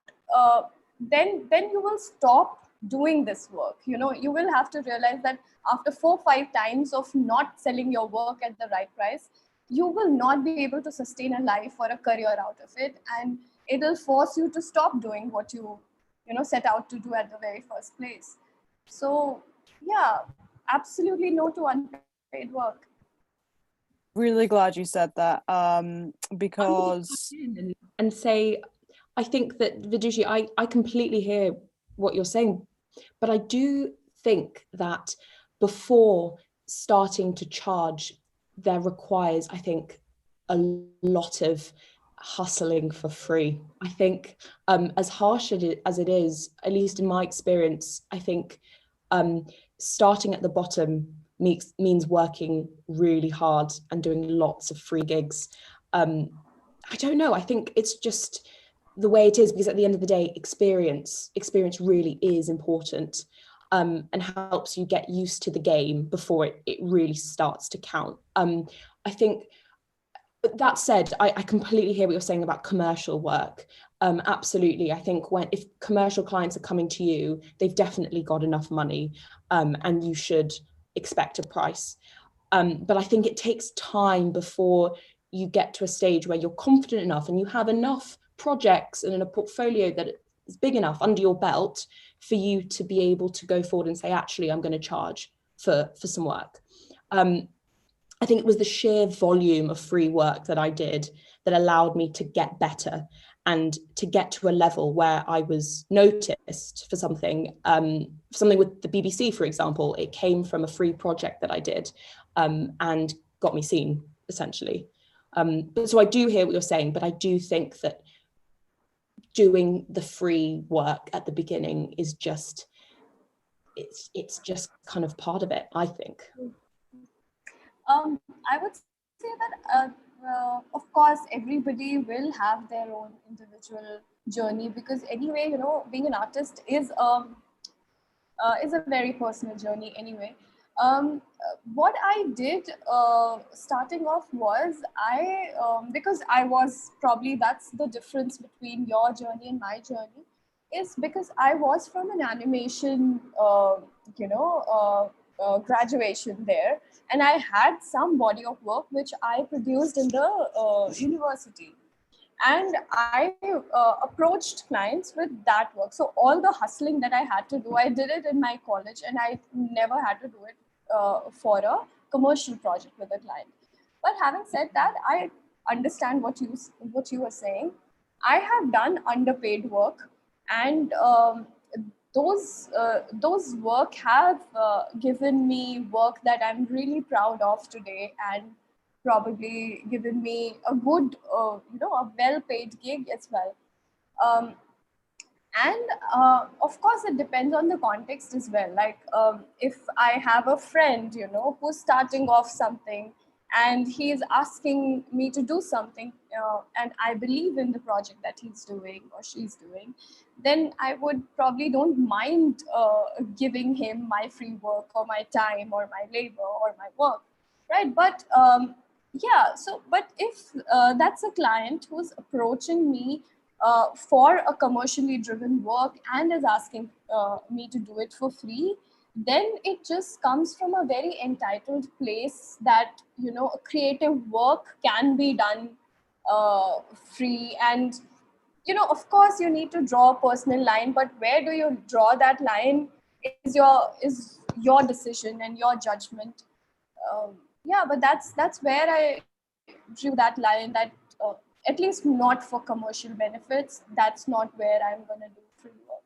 then you will stop doing this work. You know, you will have to realize that after 4-5 times of not selling your work at the right price, you will not be able to sustain a life or a career out of it, and it will force you to stop doing what you set out to do at the very first place. So yeah, absolutely no to unpaid work. Really glad you said that, because and say, I think that Vidushi, I completely hear what you're saying, but I do think that before starting to charge, there requires, I think, a lot of hustling for free. I think as harsh as it is, at least in my experience, I think starting at the bottom means working really hard and doing lots of free gigs. I don't know, I think it's just the way it is, because at the end of the day, experience really is important, and helps you get used to the game before it really starts to count. I think, but that said, I completely hear what you're saying about commercial work. Absolutely. I think if commercial clients are coming to you, they've definitely got enough money, and you should expect a price. But I think it takes time before you get to a stage where you're confident enough and you have enough projects and in a portfolio that is big enough under your belt for you to be able to go forward and say, actually, I'm going to charge for some work. I think it was the sheer volume of free work that I did that allowed me to get better. And to get to a level where I was noticed for something with the BBC, for example, it came from a free project that I did and got me seen, essentially. But so I do hear what you're saying, but I do think that doing the free work at the beginning is just, it's just kind of part of it, I think. I would say that, of course, everybody will have their own individual journey, because anyway, you know, being an artist is a very personal journey anyway. What I did starting off was because I was probably, that's the difference between your journey and my journey, is because I was from an animation, graduation there, and I had some body of work which I produced in the university. And I approached clients with that work. So all the hustling that I had to do, I did it in my college, and I never had to do it for a commercial project with a client. But having said that, I understand what you were saying. I have done underpaid work, and those work have given me work that I'm really proud of today, and probably given me a good, a well-paid gig as well. Um, and of course, it depends on the context as well. Like, if I have a friend, who's starting off something, and he is asking me to do something, and I believe in the project that he's doing or she's doing, then I would probably don't mind giving him my free work or my time or my labor or my work, right? But but if that's a client who's approaching me for a commercially driven work and is asking me to do it for free, then it just comes from a very entitled place that, a creative work can be done free. And, of course, you need to draw a personal line, but where do you draw that line is your decision and your judgment. But that's where I drew that line, that at least not for commercial benefits. That's not where I'm going to do free work.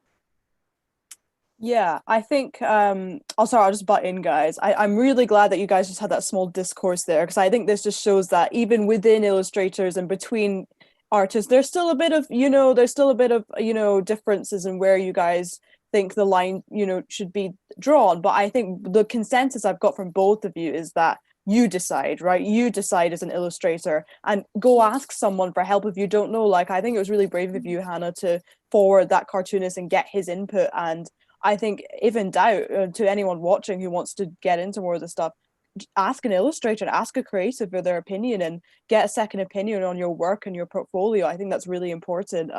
Yeah, I think I'll just butt in, guys. I'm really glad that you guys just had that small discourse there, because I think this just shows that even within illustrators and between artists, there's still a bit of differences in where you guys think the line should be drawn. But I think the consensus I've got from both of you is that you decide, right? You decide as an illustrator, and go ask someone for help if you don't know. Like, I think it was really brave of you, Hannah, to forward that cartoonist and get his input. And I think, if in doubt, to anyone watching who wants to get into more of the stuff, ask an illustrator, ask a creative for their opinion, and get a second opinion on your work and your portfolio. I think that's really important.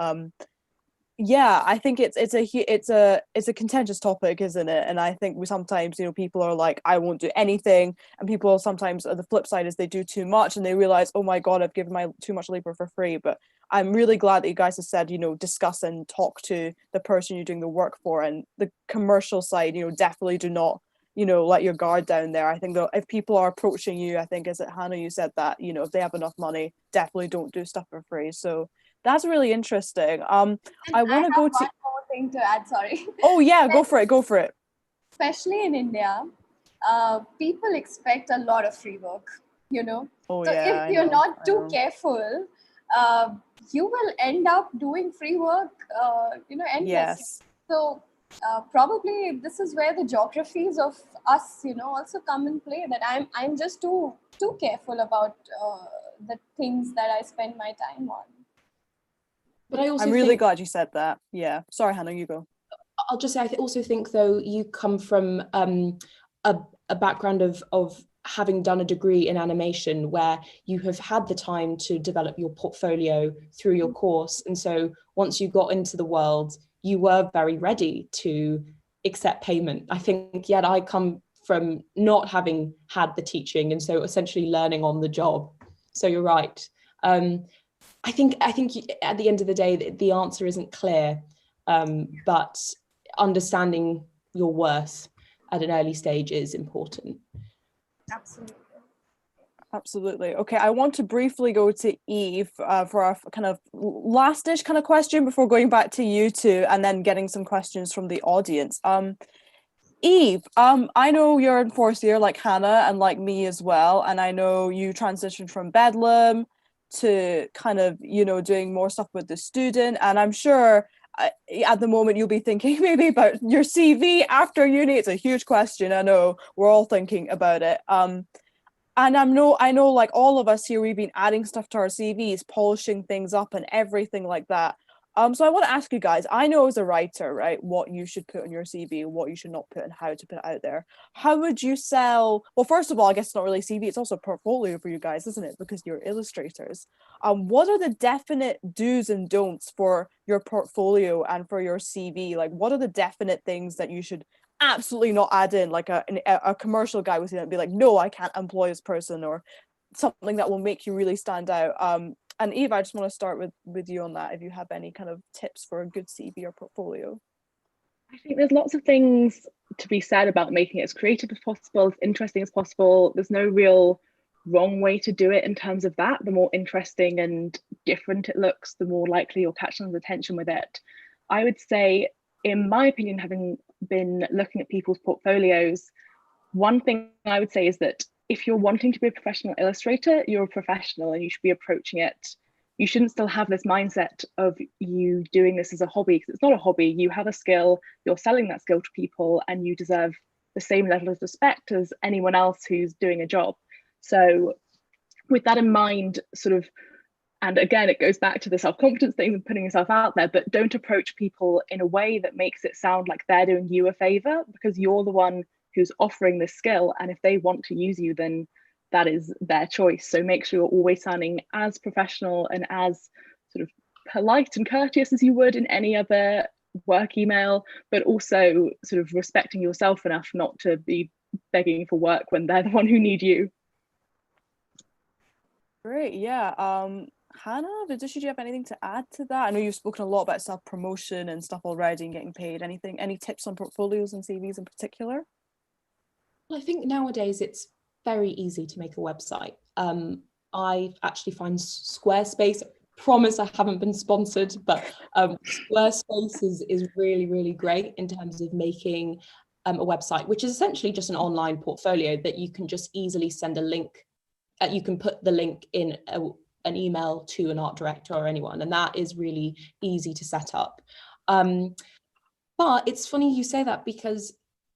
I think it's a contentious topic, isn't it? And I think we sometimes, people are like, I won't do anything, and people sometimes, the flip side is they do too much and they realize, oh my god, I've given my too much labor for free. But I'm really glad that you guys have said, discuss and talk to the person you're doing the work for. And the commercial side, definitely do not let your guard down there. I think that if people are approaching you, I think, as Hannah, you said that, if they have enough money, definitely don't do stuff for free. So that's really interesting. I want to go to one more thing to add, sorry. Oh yeah, go for it. Especially in India, people expect a lot of free work, Oh, so yeah, if you're not too careful, you will end up doing free work endlessly. Yes. So probably this is where the geographies of us also come in play, that I'm just too careful about the things that I spend my time on. But I'm really glad you said that. Yeah. Sorry, Hannah, you go. I'll just say, I also think, though, you come from a background of having done a degree in animation, where you have had the time to develop your portfolio through your course. And so once you got into the world, you were very ready to accept payment. I think, yet I come from not having had the teaching, and so essentially learning on the job. So you're right. I think at the end of the day, the answer isn't clear, but understanding your worth at an early stage is important. Absolutely. Absolutely. Okay, I want to briefly go to Eve for our kind of last-ish kind of question before going back to you two and then getting some questions from the audience. Eve, I know you're in fourth year like Hannah and like me as well, and I know you transitioned from Bedlam to kind of, you know, doing more stuff with the student, and I'm sure at the moment you'll be thinking maybe about your CV after uni. It's a huge question. I know we're all thinking about it. And I know like all of us here, we've been adding stuff to our CVs, polishing things up and everything like that. So I want to ask you guys, I know as a writer, right, what you should put on your CV, what you should not put, and how to put it out there. How would you sell? Well, first of all, I guess it's not really CV, it's also a portfolio for you guys, isn't it? Because you're illustrators. What are the definite do's and don'ts for your portfolio and for your CV? Like, what are the definite things that you should absolutely not add in? Like a commercial guy would say that and be like, no, I can't employ this person, or something that will make you really stand out. And Eve, I just want to start with you on that, if you have any kind of tips for a good CV or portfolio. I think there's lots of things to be said about making it as creative as possible, as interesting as possible. There's no real wrong way to do it in terms of that. The more interesting and different it looks, the more likely you'll catch someone's attention with it. I would say, in my opinion, having been looking at people's portfolios, one thing I would say is that if you're wanting to be a professional illustrator, you're a professional and you should be approaching it. You shouldn't still have this mindset of you doing this as a hobby, because it's not a hobby. You have a skill, you're selling that skill to people, and you deserve the same level of respect as anyone else who's doing a job. So with that in mind, sort of, and again, it goes back to the self-confidence thing and putting yourself out there, but don't approach people in a way that makes it sound like they're doing you a favor, because you're the one who's offering this skill, and if they want to use you, then that is their choice. So make sure you're always sounding as professional and as sort of polite and courteous as you would in any other work email, but also sort of respecting yourself enough not to be begging for work when they're the one who need you. Great, yeah. Hannah, did you have anything to add to that? I know you've spoken a lot about self-promotion and stuff already and getting paid. Any tips on portfolios and CVs in particular? I think nowadays it's very easy to make a website. I actually find Squarespace, promise I haven't been sponsored, but Squarespace is really, really great in terms of making a website, which is essentially just an online portfolio that you can just easily send a link. You can put the link in an email to an art director or anyone, and that is really easy to set up. But it's funny you say that, because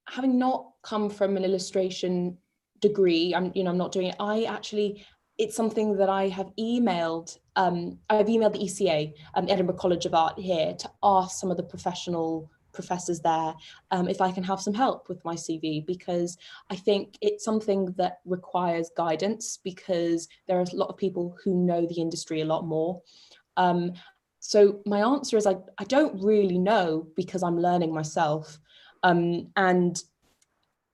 having not come from an illustration degree, I'm not doing it. It's something that I have emailed. I've emailed the ECA, Edinburgh College of Art here, to ask some of the professional professors there if I can have some help with my CV, because I think it's something that requires guidance, because there are a lot of people who know the industry a lot more. So my answer is I don't really know, because I'm learning myself. And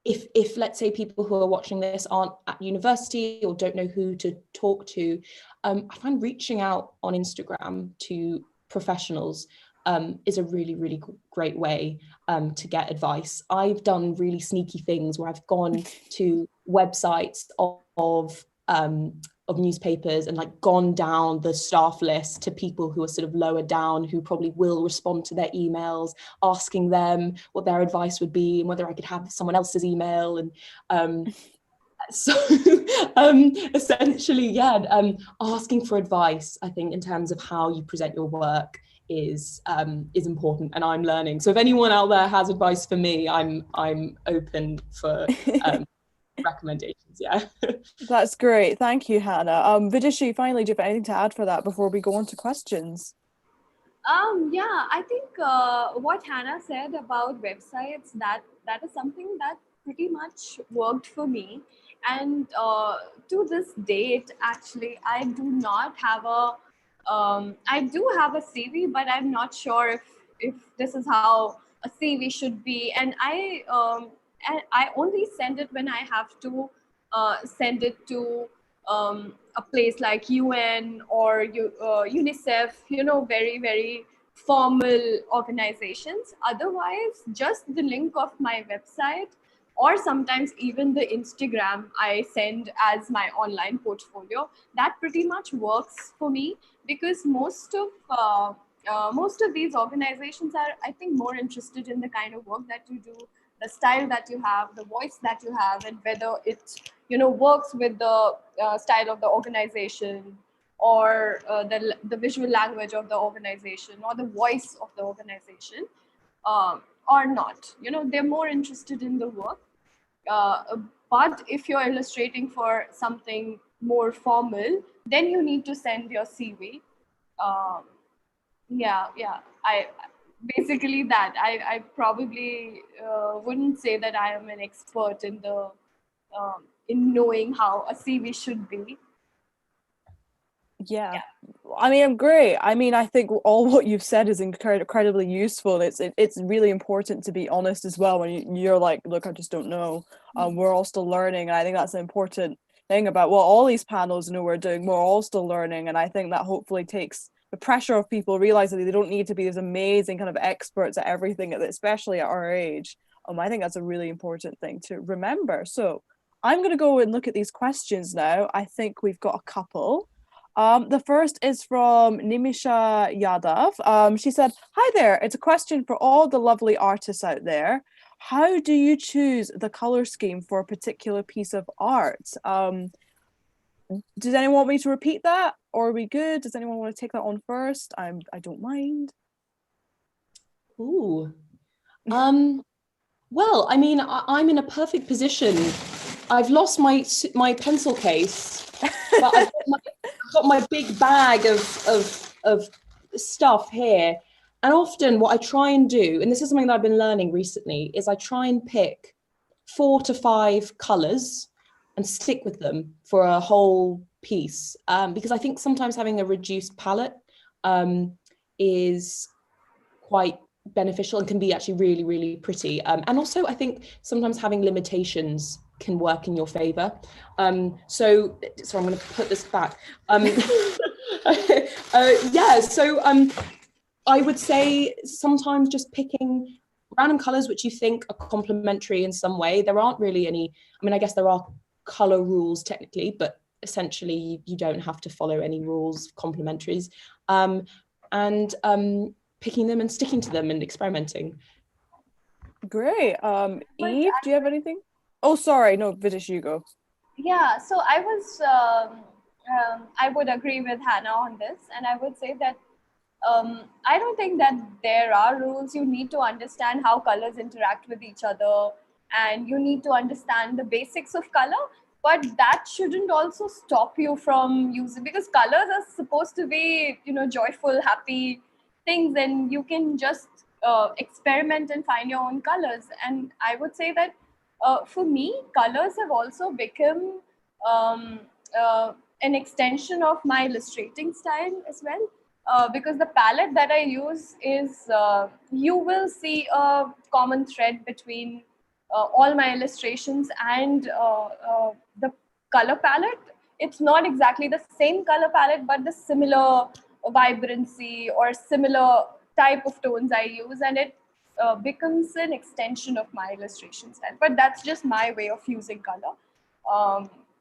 if let's say people who are watching this aren't at university or don't know who to talk to, I find reaching out on Instagram to professionals is a really, really great way to get advice. I've done really sneaky things where I've gone to websites of newspapers and like gone down the staff list to people who are sort of lower down, who probably will respond to their emails, asking them what their advice would be and whether I could have someone else's email. And so essentially, yeah, asking for advice, I think, in terms of how you present your work is important, and I'm learning. So if anyone out there has advice for me, I'm open for recommendations. Yeah. That's great. Thank you, Hannah. Vidushi, finally, do you have anything to add for that before we go on to questions? Yeah, I think what Hannah said about websites, that is something that pretty much worked for me. And to this date, actually, I do not have I do have a CV, but I'm not sure if this is how a CV should be. And I only send it when I have to send it to a place like UN or UNICEF, very, very formal organizations. Otherwise, just the link of my website or sometimes even the Instagram I send as my online portfolio. That pretty much works for me, because most of these organizations are, I think, more interested in the kind of work that you do, the style that you have, the voice that you have, and whether it works with the style of the organization, or the visual language of the organization, or the voice of the organization, or not. They're more interested in the work. But if you're illustrating for something more formal, then you need to send your CV. Um, yeah. I basically that. I probably wouldn't say that I am an expert in knowing how a CV should be. Yeah. I mean, I'm great. I mean, I think all what you've said is incredibly useful. It's really important to be honest as well when you're like, look, I just don't know. We're all still learning, and I think that's an important thing about all these panels we're doing. We're all still learning, and I think that hopefully takes the pressure of people realizing they don't need to be these amazing kind of experts at everything, especially at our age. I think that's a really important thing to remember. So I'm going to go and look at these questions now. I think we've got a couple. The first is from Nimisha Yadav. She said, "Hi there, it's a question for all the lovely artists out there. How do you choose the color scheme for a particular piece of art?" Does anyone want me to repeat that? Or are we good? Does anyone want to take that on first? I don't mind. Ooh. Well, I mean, I'm in a perfect position. I've lost my pencil case, but I've got my big bag of stuff here. And often what I try and do, and this is something that I've been learning recently, is I try and pick 4 to 5 colors and stick with them for a whole piece. Because I think sometimes having a reduced palette is quite beneficial and can be actually really, really pretty. And also I think sometimes having limitations can work in your favor. So I'm going to put this back. I would say sometimes just picking random colors which you think are complementary in some way. There aren't really any, I mean, I guess there are color rules technically, but essentially you don't have to follow any rules, complementaries. Picking them and sticking to them and experimenting. Great. Eve, do you have anything? Oh, sorry. No, Vidish, you go. Yeah, so I would agree with Hannah on this, and I would say that I don't think that there are rules. You need to understand how colors interact with each other, and you need to understand the basics of color, but that shouldn't also stop you from using, because colors are supposed to be, joyful, happy things, and you can just experiment and find your own colors. And I would say that for me, colors have also become an extension of my illustrating style as well. Because the palette that I use is, you will see a common thread between all my illustrations and the color palette. It's not exactly the same color palette, but the similar vibrancy or similar type of tones I use, and it becomes an extension of my illustration style. But that's just my way of using color.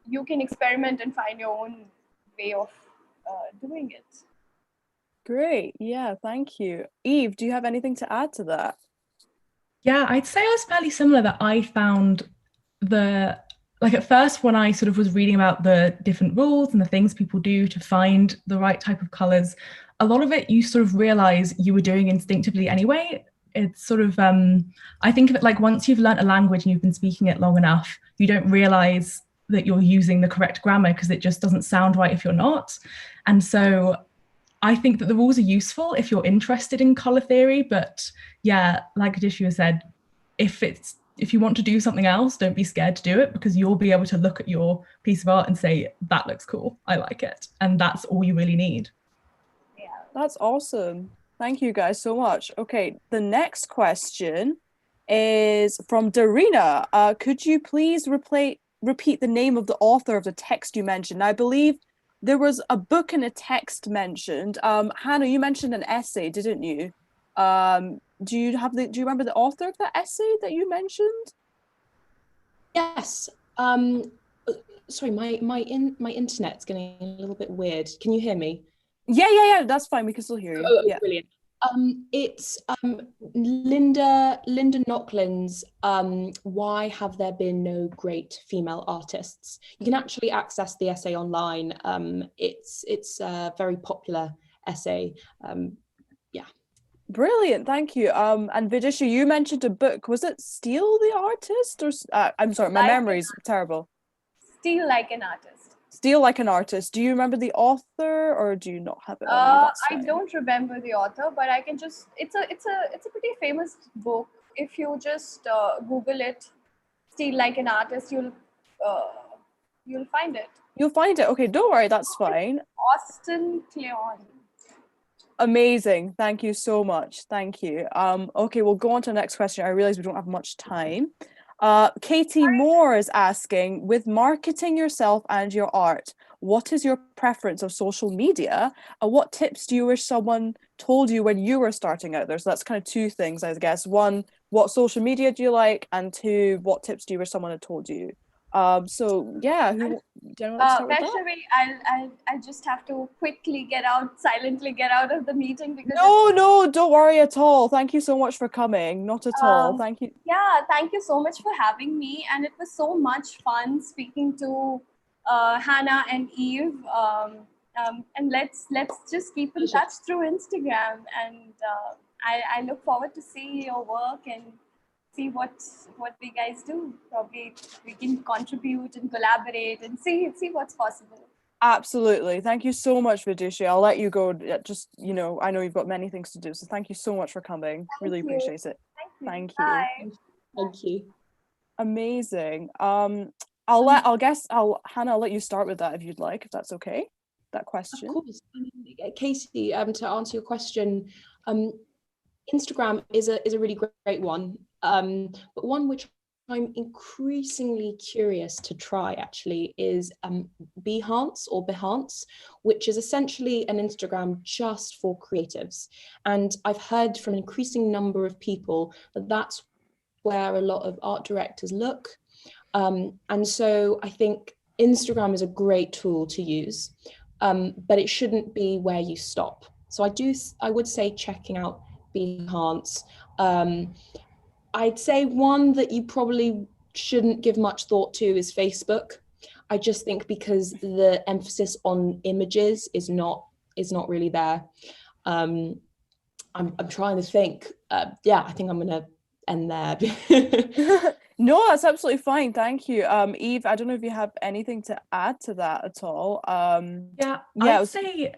You can experiment and find your own way of doing it. Great. Yeah, thank you. Eve, do you have anything to add to that? Yeah, I'd say I was fairly similar, that I found at first when I sort of was reading about the different rules and the things people do to find the right type of colors, a lot of it you sort of realize you were doing instinctively anyway. It's sort of, I think of it like once you've learnt a language and you've been speaking it long enough, you don't realize that you're using the correct grammar because it just doesn't sound right if you're not. And so I think that the rules are useful if you're interested in color theory, but yeah, like Adishya said, if you want to do something else, don't be scared to do it, because you'll be able to look at your piece of art and say, that looks cool, I like it. And that's all you really need. Yeah, that's awesome. Thank you guys so much. Okay, the next question is from Darina. Could you please repeat the name of the author of the text you mentioned? I believe there was a book and a text mentioned. Hannah, you mentioned an essay, didn't you? Do you remember the author of that essay that you mentioned? Yes. Sorry, my internet's getting a little bit weird. Can you hear me? Yeah, that's fine. We can still hear you. Oh, Yeah. brilliant. It's Linda Knocklin's Why Have There Been No Great Female Artists? You can actually access the essay online. It's a very popular essay. Yeah. Brilliant, thank you. And Vidisha, you mentioned a book. Was it Steal the Artist, or I'm sorry, my memory's terrible. Steal Like an Artist. Steal Like an Artist. Do you remember the author, or do you not have it on you? That's I fine. don't remember the author, but I can just. It's a pretty famous book. If you just Google it, Steal Like an Artist, you'll find it. You'll find it. Okay, don't worry, that's fine. Austin Kleon. Amazing. Thank you so much. Thank you. Okay, we'll go on to the next question. I realize we don't have much time. Katie Moore is asking, with marketing yourself and your art, what is your preference of social media? And what tips do you wish someone told you when you were starting out there? So that's kind of two things, I guess. One, what social media do you like? And two, what tips do you wish someone had told you? So yeah, who do you want to start with that? Vaishnavi, I just have to quickly silently get out of the meeting because No, don't worry at all. Thank you so much for coming. Not at all. Thank you. Yeah, thank you so much for having me, and it was so much fun speaking to Hannah and Eve. And let's just keep in touch through Instagram, and I look forward to see your work and see what we guys do. Probably we can contribute and collaborate and see what's possible. Absolutely. Thank you so much, Vidisha. I'll let you go. Just, I know you've got many things to do. So thank you so much for coming. Really appreciate it. Thank you. Bye. Thank you. Amazing. Hannah, I'll let you start with that if you'd like, if that's okay. That question. Of course. Casey, to answer your question, Instagram is a really great one, but one which I'm increasingly curious to try actually is Behance, which is essentially an Instagram just for creatives. And I've heard from an increasing number of people that that's where a lot of art directors look. And so I think Instagram is a great tool to use, but it shouldn't be where you stop. So I would say checking out Behance. I'd say one that you probably shouldn't give much thought to is Facebook. I just think because the emphasis on images is not really there. I'm trying to think. I think I'm gonna end there. No, that's absolutely fine. Thank you. Eve, I don't know if you have anything to add to that at all. I'd say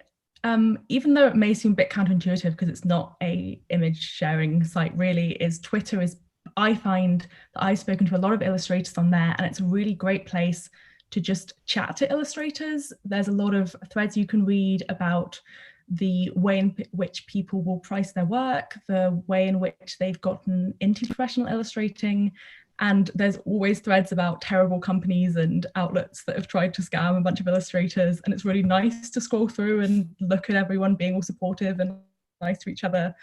even though it may seem a bit counterintuitive because it's not a image sharing site, really, is Twitter is, I find that I've spoken to a lot of illustrators on there, and it's a really great place to just chat to illustrators. There's a lot of threads you can read about the way in which people will price their work, the way in which they've gotten into professional illustrating. And there's always threads about terrible companies and outlets that have tried to scam a bunch of illustrators. And it's really nice to scroll through and look at everyone being all supportive and nice to each other.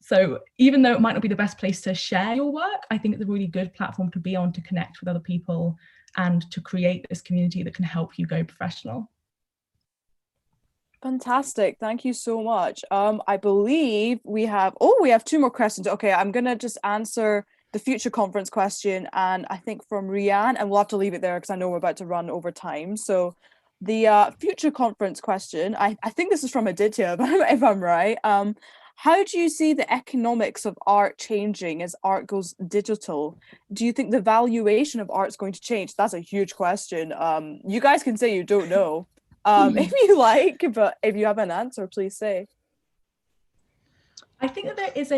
So even though it might not be the best place to share your work, I think it's a really good platform to be on, to connect with other people and to create this community that can help you go professional. Fantastic. Thank you so much. I believe we have two more questions. Okay, I'm going to just answer the future conference question, and I think from Rianne, and we'll have to leave it there because I know we're about to run over time. So the future conference question, I think this is from Aditya, if I'm right. How do you see the economics of art changing as art goes digital? Do you think the valuation of art is going to change? That's a huge question. You guys can say you don't know if you like, but if you have an answer, please say. I think that there is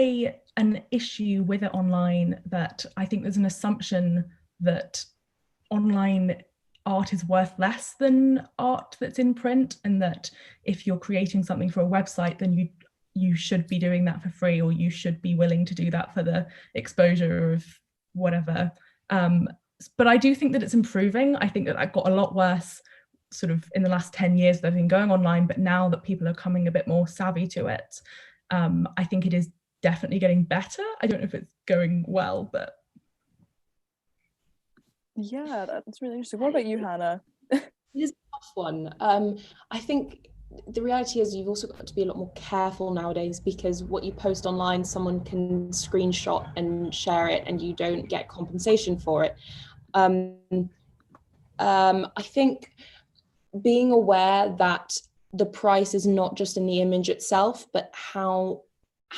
an issue with it online, that I think there's an assumption that online art is worth less than art that's in print, and that if you're creating something for a website, then you should be doing that for free, or you should be willing to do that for the exposure of whatever. But I do think that it's improving. I think that got a lot worse sort of in the last 10 years that I've been going online, but now that people are coming a bit more savvy to it, I think it is definitely getting better. I don't know if it's going well, but Yeah, that's really interesting. What about you, Hannah? It is a tough one. I think the reality is you've also got to be a lot more careful nowadays, because what you post online, someone can screenshot and share it and you don't get compensation for it. I think being aware that the price is not just in the image itself, but how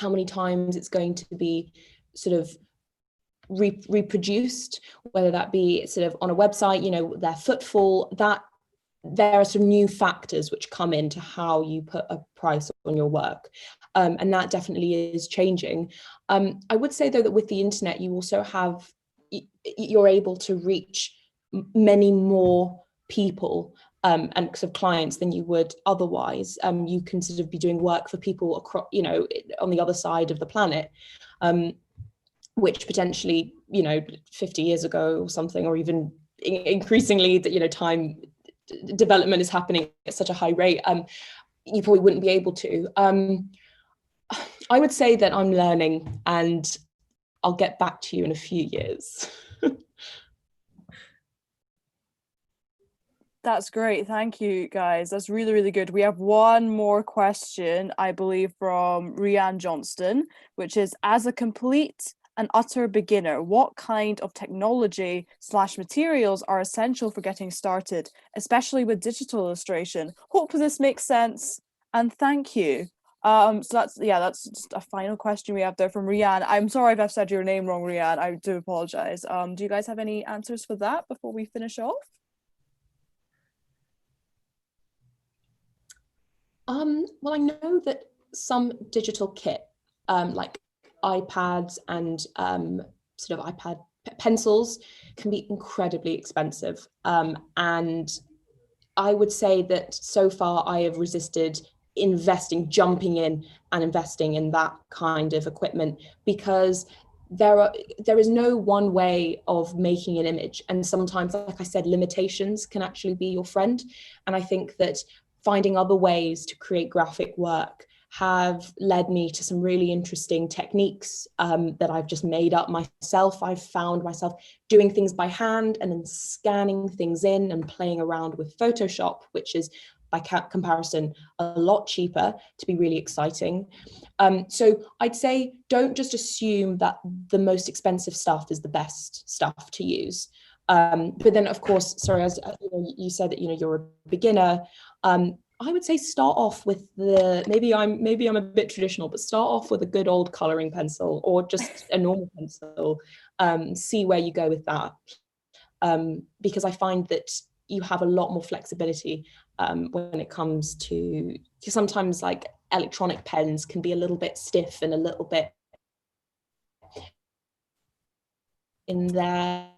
many times it's going to be sort of reproduced, whether that be sort of on a website, you know, their footfall, that there are some new factors which come into how you put a price on your work. And that definitely is changing. I would say though that with the internet, you also have, you're able to reach many more people and sort of clients than you would otherwise. You can sort of be doing work for people across, you know, on the other side of the planet, which potentially, you know, 50 years ago or something, or even increasingly, that, you know, time development is happening at such a high rate, you probably wouldn't be able to. I would say that I'm learning, and I'll get back to you in a few years. That's great. Thank you, guys. That's really, really good. We have one more question, I believe, from Rianne Johnston, which is, as a complete and utter beginner, what kind of technology / materials are essential for getting started, especially with digital illustration? Hope this makes sense, and thank you. So that's just a final question we have there from Rianne. I'm sorry if I've said your name wrong, Rianne. I do apologize. Do you guys have any answers for that before we finish off? Well, I know that some digital kit, like iPads and sort of iPad pencils, can be incredibly expensive. And I would say that so far I have resisted jumping in and investing in that kind of equipment, because there is no one way of making an image. And sometimes, like I said, limitations can actually be your friend. And I think that finding other ways to create graphic work have led me to some really interesting techniques that I've just made up myself. I've found myself doing things by hand and then scanning things in and playing around with Photoshop, which is by comparison a lot cheaper, to be really exciting. So I'd say don't just assume that the most expensive stuff is the best stuff to use. But then, of course, sorry, as you said that, you know, you're a beginner. I would say start off with maybe I'm a bit traditional, but start off with a good old coloring pencil or just a normal pencil. See where you go with that, because I find that you have a lot more flexibility when it comes to sometimes, like, electronic pens can be a little bit stiff and a little bit in there.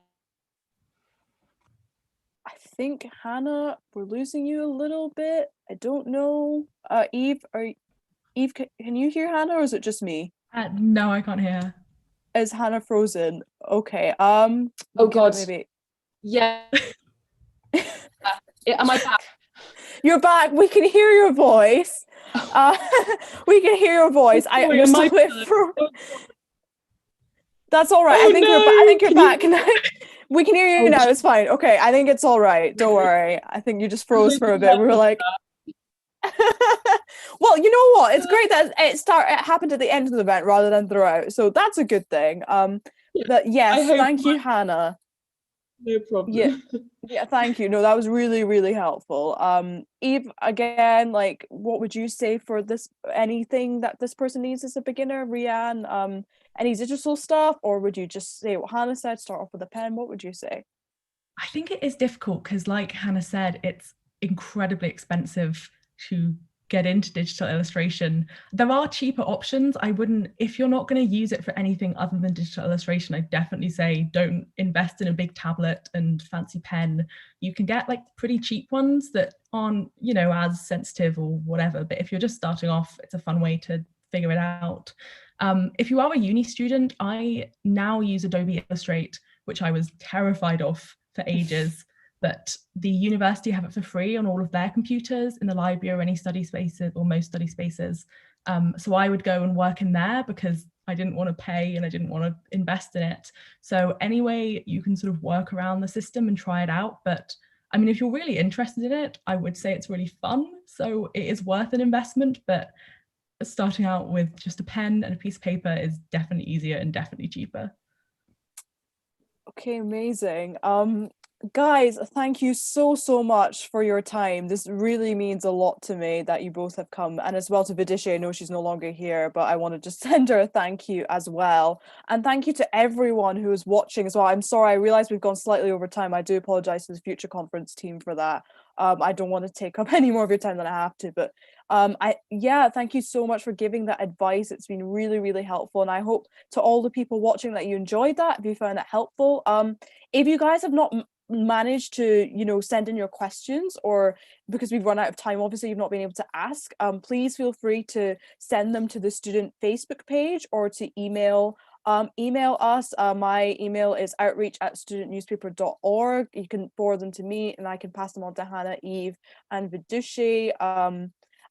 I think, Hannah, we're losing you a little bit. I don't know. Eve, can you hear Hannah, or is it just me? No, I can't hear. Is Hannah frozen? Okay. Oh God. Maybe. Yeah. Am I back? You're back. We can hear your voice. We can hear your voice. That's all right. Oh, I think you're back. We can hear you now. It's fine. Okay, I think it's all right. Don't worry. I think you just froze for a bit. We were like, well, you know what? It's great that it happened at the end of the event rather than throughout. So that's a good thing. Yes, thank you, Hannah. No problem. Yeah, thank you. No, that was really, really helpful. Eve, again, like, what would you say for this? Anything that this person needs as a beginner? Rianne, any digital stuff, or would you just say what Hannah said, start off with a pen? What would you say? I think it is difficult because, like Hannah said, it's incredibly expensive to get into digital illustration. There are cheaper options. I wouldn't, if you're not going to use it for anything other than digital illustration, I definitely say don't invest in a big tablet and fancy pen. You can get like pretty cheap ones that aren't, you know, as sensitive or whatever. But if you're just starting off, it's a fun way to figure it out. If you are a uni student, I now use Adobe Illustrate, which I was terrified of for ages. But the university have it for free on all of their computers in the library or any study spaces or most study spaces. So I would go and work in there because I didn't want to pay and I didn't want to invest in it. So anyway, you can sort of work around the system and try it out. But I mean, if you're really interested in it, I would say it's really fun. So it is worth an investment, but starting out with just a pen and a piece of paper is definitely easier and definitely cheaper. Okay, amazing. Guys, thank you so much for your time. This really means a lot to me that you both have come, and as well to Vidisha. I know she's no longer here, but I want to just send her a thank you as well. And thank you to everyone who is watching as well. I'm sorry, I realize we've gone slightly over time. I do apologize to the Future Conference team for that. I don't want to take up any more of your time than I have to, but thank you so much for giving that advice. It's been really helpful, and I hope to all the people watching that you enjoyed that, if you found that helpful. If you guys have not managed to, you know, send in your questions, or because we've run out of time, obviously you've not been able to ask, please feel free to send them to the student Facebook page or to email us. My email is outreach@studentnewspaper.org. You can forward them to me and I can pass them on to Hannah, Eve and Vidushi.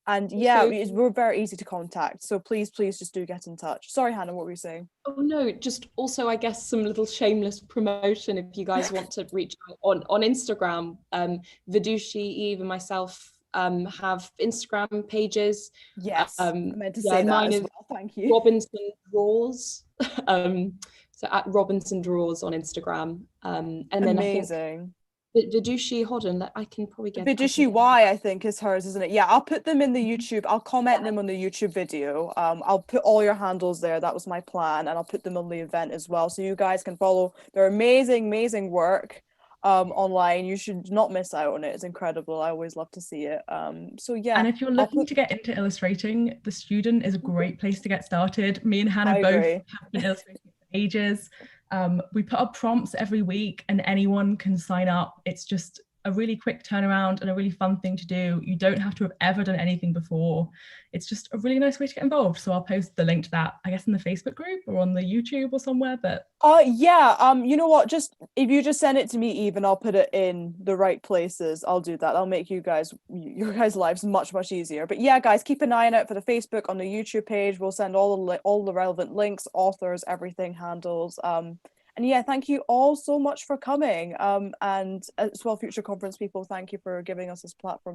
And yeah, we're very easy to contact, so please just do get in touch. Sorry, Hannah, what were you saying? Oh no, just also I guess some little shameless promotion if you guys want to reach out on Instagram. Vidushi, Eve and myself have Instagram pages. Yes, I meant to say that mine as is well. Thank you. Robinson Draws. So at Robinson Draws on Instagram. And then amazing. I think Vidushi, hold on, I can probably get Vidushi Y, I think is hers, isn't it? Yeah, I'll put them in the YouTube. I'll comment them on the YouTube video. I'll put all your handles there. That was my plan, and I'll put them on the event as well, so you guys can follow their amazing work online. You should not miss out on it. It's incredible. I always love to see it. So yeah. And if you're looking to get into illustrating, The Student is a great place to get started. Me and Hannah both have been illustrating for ages. We put up prompts every week and anyone can sign up. It's just a really quick turnaround and a really fun thing to do. You don't have to have ever done anything before. It's just a really nice way to get involved. So I'll post the link to that, I guess, in the Facebook group or on the YouTube or somewhere. But you know what, just if you just send it to me, even I'll put it in the right places. I'll do that. I'll make your guys' lives much easier. But yeah, guys, keep an eye out for the Facebook, on the YouTube page. We'll send all the relevant links, authors, everything, handles. And yeah, thank you all so much for coming. And as well, Future Conference people, thank you for giving us this platform